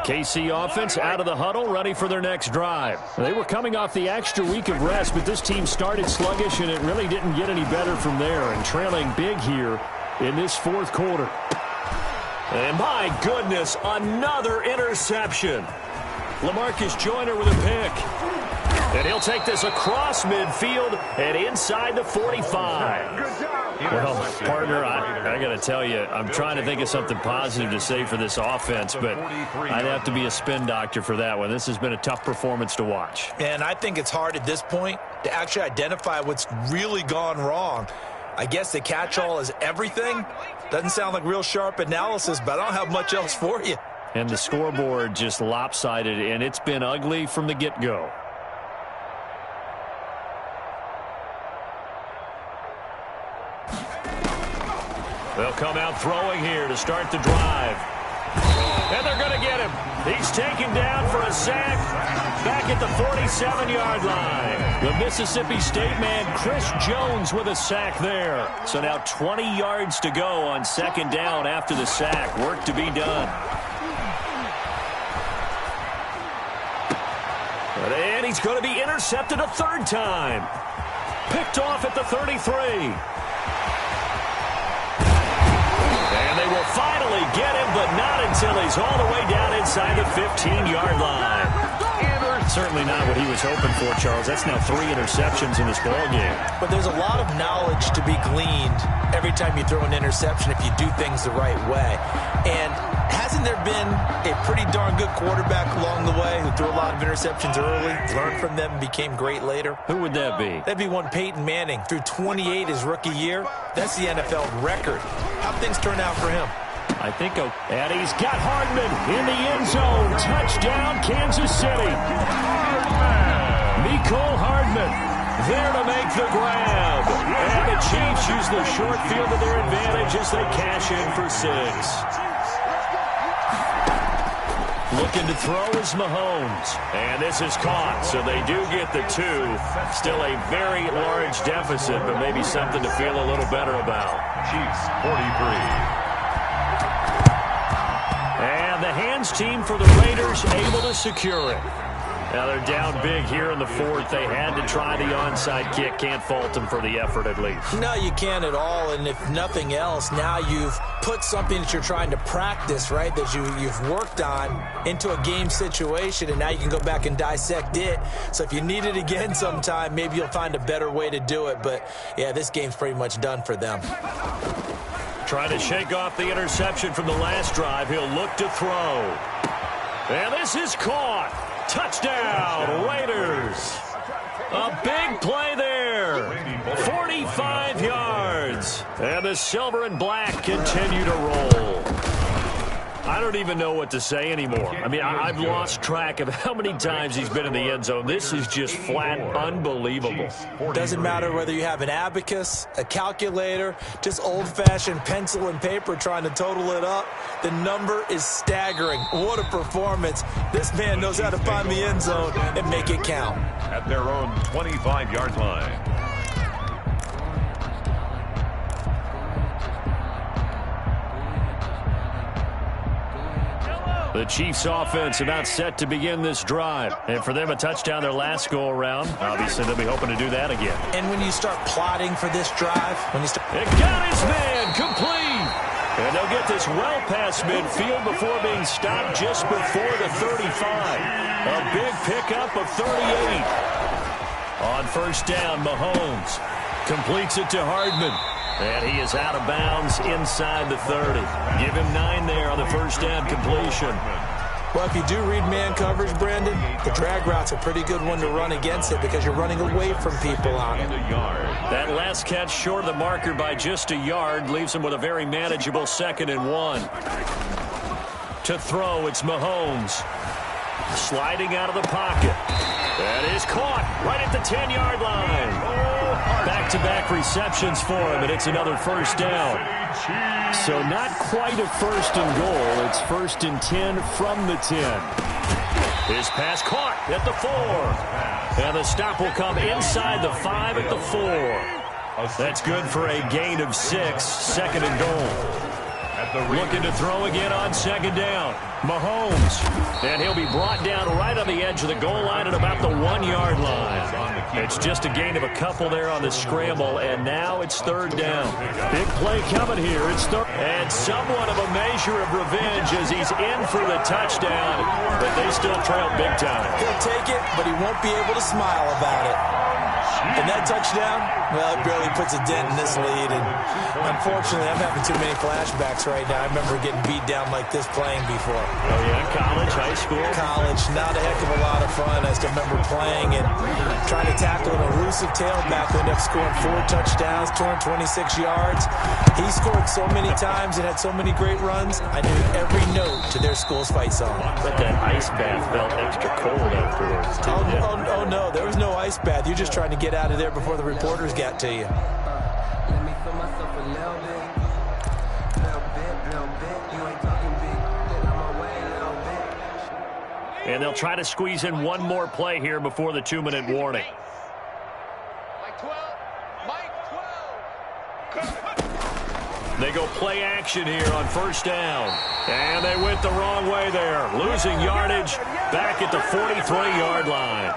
KC offense out of the huddle, ready for their next drive. They were coming off the extra week of rest, but this team started sluggish, and it really didn't get any better from there, and trailing big here in this fourth quarter. And my goodness, another interception. LaMarcus Joyner with a pick. And he'll take this across midfield and inside the 45. Well, partner, I got to tell you, I'm trying to think of something positive to say for this offense, but I'd have to be a spin doctor for that one. This has been a tough performance to watch. And I think it's hard at this point to actually identify what's really gone wrong. I guess the catch-all is everything. Doesn't sound like real sharp analysis, but I don't have much else for you. And the scoreboard just lopsided, and it's been ugly from the get-go. They'll come out throwing here to start the drive. And they're going to get him. He's taken down for a sack back at the 47-yard line. The Mississippi State man, Chris Jones, with a sack there. So now 20 yards to go on second down after the sack. Work to be done. And he's going to be intercepted a third time. Picked off at the 33. And they will finally get him, but not until he's all the way down inside the 15-yard line. Certainly not what he was hoping for, Charles. That's now 3 interceptions in this ballgame. But there's a lot of knowledge to be gleaned every time you throw an interception if you do things the right way. And hasn't there been a pretty darn good quarterback along the way who threw a lot of interceptions early, learned from them, and became great later? Who would that be? That'd be one Peyton Manning. Threw 28 his rookie year. That's the NFL record. How'd things turn out for him? I think, and he's got Hardman in the end zone. Touchdown, Kansas City. Mecole Hardman there to make the grab. And the Chiefs use the short field to their advantage as they cash in for 6. Looking to throw is Mahomes. And this is caught, so they do get the 2. Still a very large deficit, but maybe something to feel a little better about. Chiefs 43. And the hands team for the Raiders able to secure it. Now they're down big here in the fourth. They had to try the onside kick. Can't fault them for the effort at least. No, you can't at all. And if nothing else, now you've put something that you're trying to practice, right, that you've worked on into a game situation, and now you can go back and dissect it. So if you need it again sometime, maybe you'll find a better way to do it. But, yeah, this game's pretty much done for them. Trying to shake off the interception from the last drive. He'll look to throw. And this is caught. Touchdown, Raiders. A big play there. 45 yards. And the silver and black continue to roll. I don't even know what to say anymore. I mean, I've lost track of how many times he's been in the end zone. This is just flat unbelievable. Doesn't matter whether you have an abacus, a calculator, just old-fashioned pencil and paper trying to total it up. The number is staggering. What a performance. This man knows how to find the end zone and make it count. At their own 25-yard line. The Chiefs offense about set to begin this drive. And for them, a touchdown their last go-around. Obviously, they'll be hoping to do that again. And when you start plotting for this drive, It got his man complete. And they'll get this well past midfield before being stopped just before the 35. A big pickup of 38. On first down, Mahomes completes it to Hardman. And he is out of bounds inside the 30. Give him 9 there on the first down completion. Well, if you do read man coverage, Brandon, the drag route's a pretty good one to run against it because you're running away from people on it. That last catch short of the marker by just a yard leaves him with a very manageable 2nd and 1. To throw, it's Mahomes. Sliding out of the pocket. That is caught right at the 10-yard line. Back-to-back receptions for him, and it's another first down. So not quite a first and goal. It's 1st and 10 from the 10. His pass caught at the 4. And the stop will come inside the 5 at the 4. That's good for a gain of 6, 2nd and goal. Looking to throw again on 2nd down. Mahomes. And he'll be brought down right on the edge of the goal line at about the 1-yard line. It's just a gain of a couple there on the scramble, and now it's 3rd down. Big play coming here. It's third. And somewhat of a measure of revenge as he's in for the touchdown, but they still trail big time. He'll take it, but he won't be able to smile about it. And that touchdown, well, it barely puts a dent in this lead. And unfortunately, I'm having too many flashbacks right now. I remember getting beat down like this playing before. Oh, yeah? College, high school? College. Not a heck of a lot of fun. I still remember playing and trying to tackle an elusive tailback who ended up scoring 4 touchdowns, 226 yards. He scored so many times and had so many great runs. I knew every note to their school's fight song. But that ice bath felt extra cold afterwards, too. Oh, no. There was no ice bath. You're just trying to get out of there before the reporters got to you. Let me feel myself a little bit. You ain't talking big. Then I'm away a little bit. And they'll try to squeeze in one more play here before the 2-minute warning. Mike 12. Mike 12. They go play action here on first down. And they went the wrong way there. Losing yardage back at the 43-yard line.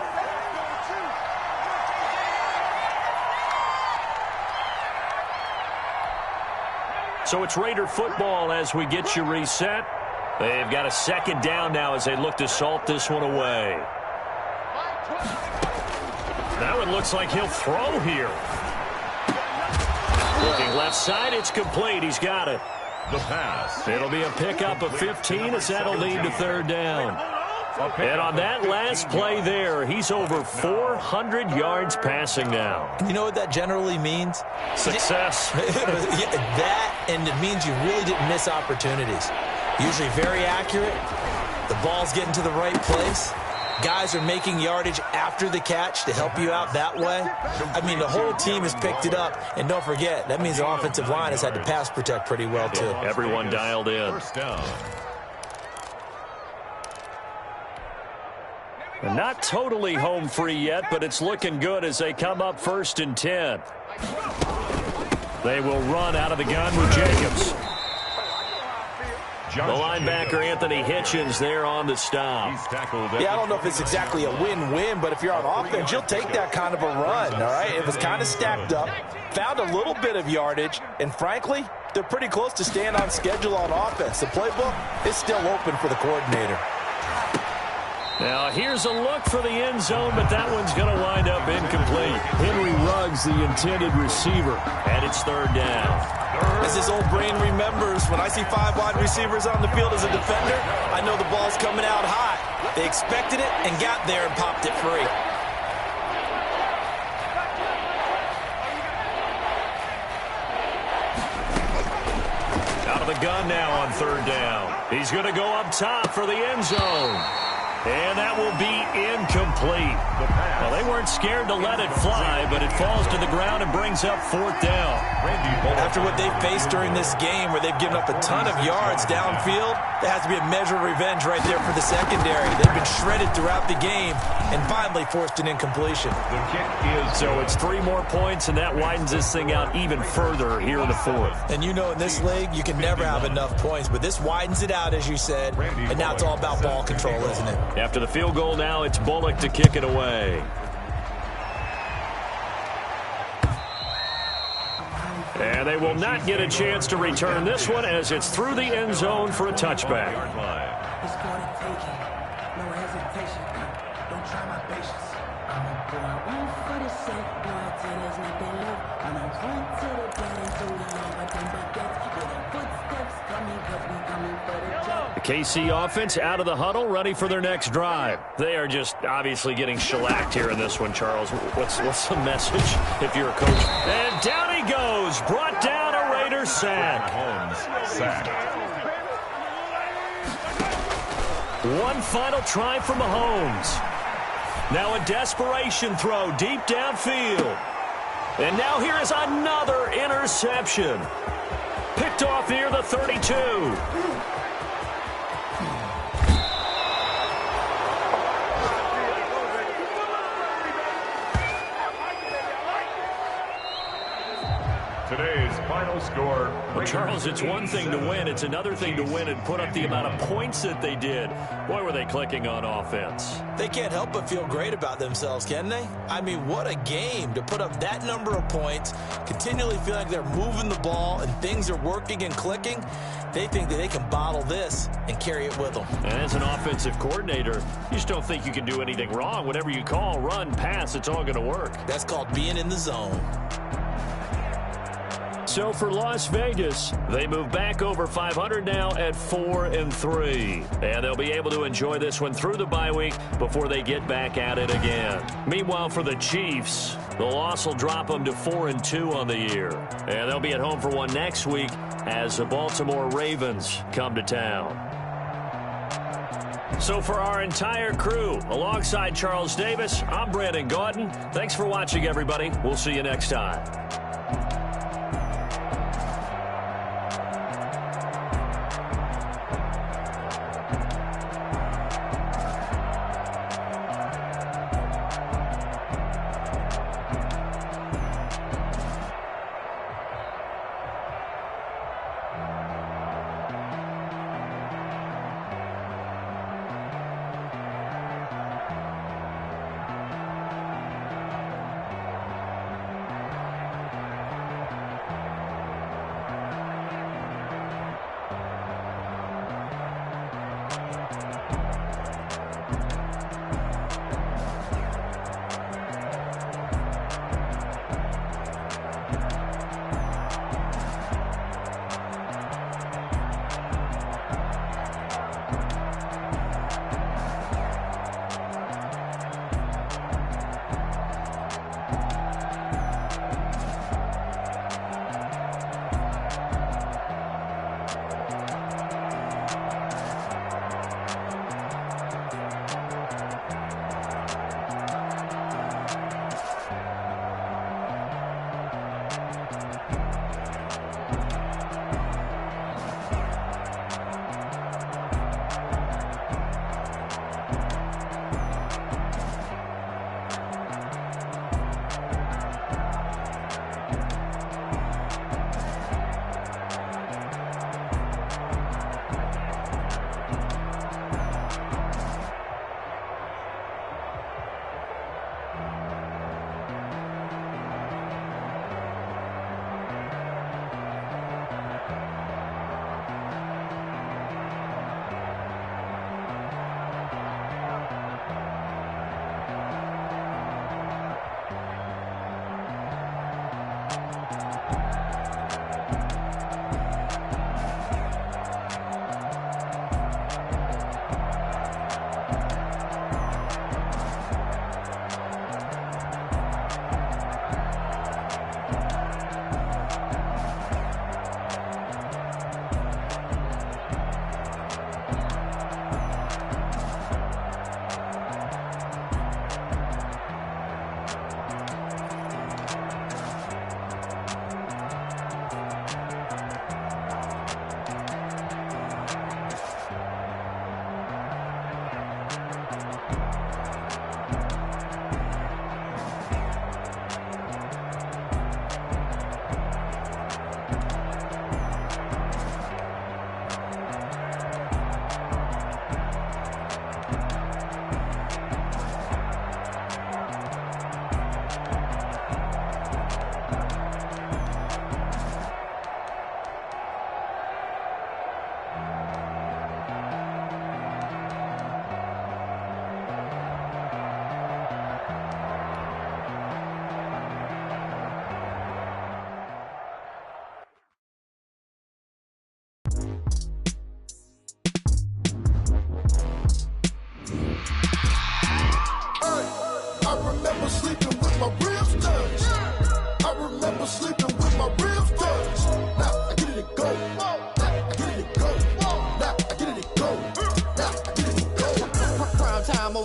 So it's Raider football as we get you reset. They've got a 2nd down now as they look to salt this one away. Now it looks like he'll throw here. Looking left side, it's complete. He's got it. The pass. It'll be a pickup of 15 as that'll lead to 3rd down. And on that last play there, he's over 400 yards passing now. You know what that generally means? Success. That, and it means you really didn't miss opportunities. Usually very accurate. The ball's getting to the right place. Guys are making yardage after the catch to help you out that way. I mean, the whole team has picked it up. And don't forget, that means the offensive line has had to pass protect pretty well, too. Everyone dialed in. First down. And not totally home free yet, but it's looking good as they come up 1st and 10. They will run out of the gun with Jacobs. The linebacker, Anthony Hitchens, there on the stop. Yeah, I don't know if it's exactly a win-win, but if you're on offense, you'll take that kind of a run, all right? It was kind of stacked up, found a little bit of yardage, and frankly, they're pretty close to staying on schedule on offense. The playbook is still open for the coordinator. Now, here's a look for the end zone, but that one's going to wind up incomplete. Henry Ruggs, the intended receiver, and it's third down. As his old brain remembers, when I see 5 wide receivers on the field as a defender, I know the ball's coming out hot. They expected it and got there and popped it free. Out of the gun now on third down. He's going to go up top for the end zone. And that will be incomplete. Well, they weren't scared to let it fly, but it falls to the ground and brings up fourth down. After what they've faced during this game, where they've given up a ton of yards downfield, there has to be a measure of revenge right there for the secondary. They've been shredded throughout the game and finally forced an incompletion. So it's 3 more points, and that widens this thing out even further here in the fourth. And you know in this league, you can never have enough points, but this widens it out, as you said, and now it's all about ball control, isn't it? After the field goal now, it's Bullock to kick it away. And they will not get a chance to return this one as it's through the end zone for a touchback. It's for the taking. No hesitation. Don't try my patience. I'm a boy. I won't for the sake, boy, till there's nothing left. And I run to the dead and through the long, but then baguettes. Where the footsteps coming, cause we coming for the job. The KC offense out of the huddle, ready for their next drive. They are just obviously getting shellacked here in this one, Charles. What's the message if you're a coach? And down he goes, brought down a Raider sack. One final try from Mahomes. Now a desperation throw deep downfield. And now here is another interception. Picked off near the 32. Today's final score. Well, Charles, it's one thing to win. It's another thing to win and put up the amount of points that they did. Boy, were they clicking on offense. They can't help but feel great about themselves, can they? I mean, what a game to put up that number of points, continually feel like they're moving the ball and things are working and clicking. They think that they can bottle this and carry it with them. And as an offensive coordinator, you just don't think you can do anything wrong. Whatever you call, run, pass, it's all going to work. That's called being in the zone. So for Las Vegas, they move back over 500 now at 4-3. And they'll be able to enjoy this one through the bye week before they get back at it again. Meanwhile, for the Chiefs, the loss will drop them to 4-2 on the year. And they'll be at home for one next week as the Baltimore Ravens come to town. So for our entire crew, alongside Charles Davis, I'm Brandon Gaudin. Thanks for watching, everybody. We'll see you next time.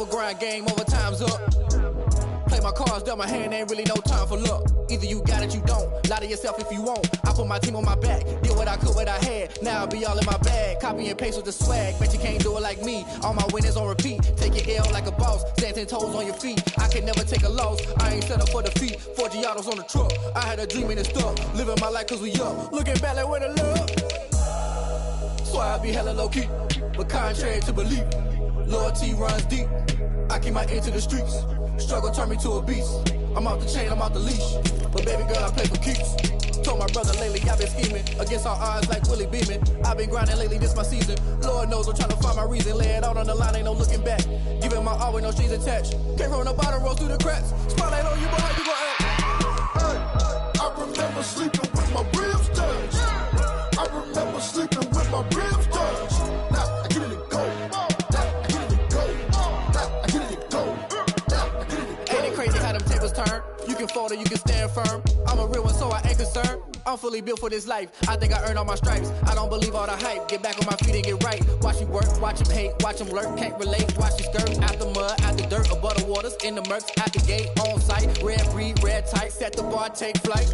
a grind game, overtime's up. Play my cards, dealt my hand, ain't really no time for luck. Either you got it, you don't. Lie to yourself if you won't. I put my team on my back, did what I could, what I had. Now I'll be all in my bag. Copy and paste with the swag. Bet you can't do it like me. All my winners on repeat. Take your L like a boss. Stand 10 toes on your feet. I can never take a loss. I ain't set up for defeat. 4 Giottos on the truck. I had a dream and it's stuck. Living my life cause we up. Looking back like where the love. So I be hella low key. But contrary to belief, loyalty runs deep. I keep my ear to the streets. Struggle turned me to a beast. I'm off the chain, I'm off the leash. But baby girl, I play for keeps. Told my brother lately, I've been scheming. Against all odds like Willie Beeman. I've been grinding lately, this my season. Lord knows I'm trying to find my reason. Lay it out on the line, ain't no looking back. Giving my all with no strings attached. Came from the bottom, rose through the cracks. Spotlight on you, boy, how you gon' act? Hey, I remember sleeping with my ribs touched. I remember sleeping with my ribs touched. Now I get it and go. Now I get it and go. Now I get it and go. Now I get it and go. Ain't it crazy how them tables turn? You can fold or you can stand firm. I'm a real one, so I ain't concerned. I'm fully built for this life. I think I earned all my stripes. I don't believe all the hype. Get back on my feet and get right. Watch you work, watch him hate, watch him lurk. Can't relate, watch you skirt. Out the mud, out the dirt, above the waters, in the murks, out the gate, on site. Red breed, red tight, set the bar, take flight.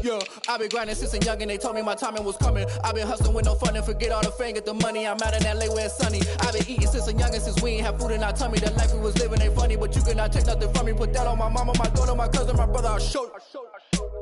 Yeah, I been grinding since a youngin'. They told me my timing was coming. I been hustling with no fun and forget all the fame, get the money. I'm out in LA where it's sunny. I been eating since a youngin', since we ain't have food in our tummy. The life we was living ain't funny, but you cannot take nothing from me. Put that on my mama, my daughter, my cousin, my brother. I'll show you.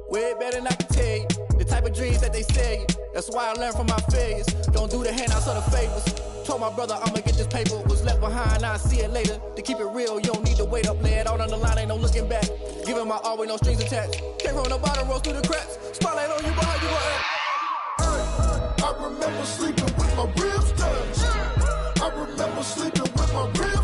Way better than I can tell you. The type of dreams that they sell you. That's why I learned from my failures. Don't do the handouts or the favors. Told my brother I'ma get this paper. Was left behind, I'll see it later. To keep it real, you don't need to wait up. Lay it out on the line, ain't no looking back. Giving my all with no strings attached. Came from the bottom, rose through the cracks. Spotlight on you, boy, how you gon' act? Hey, I remember sleeping with my ribs touched. I remember sleeping with my ribs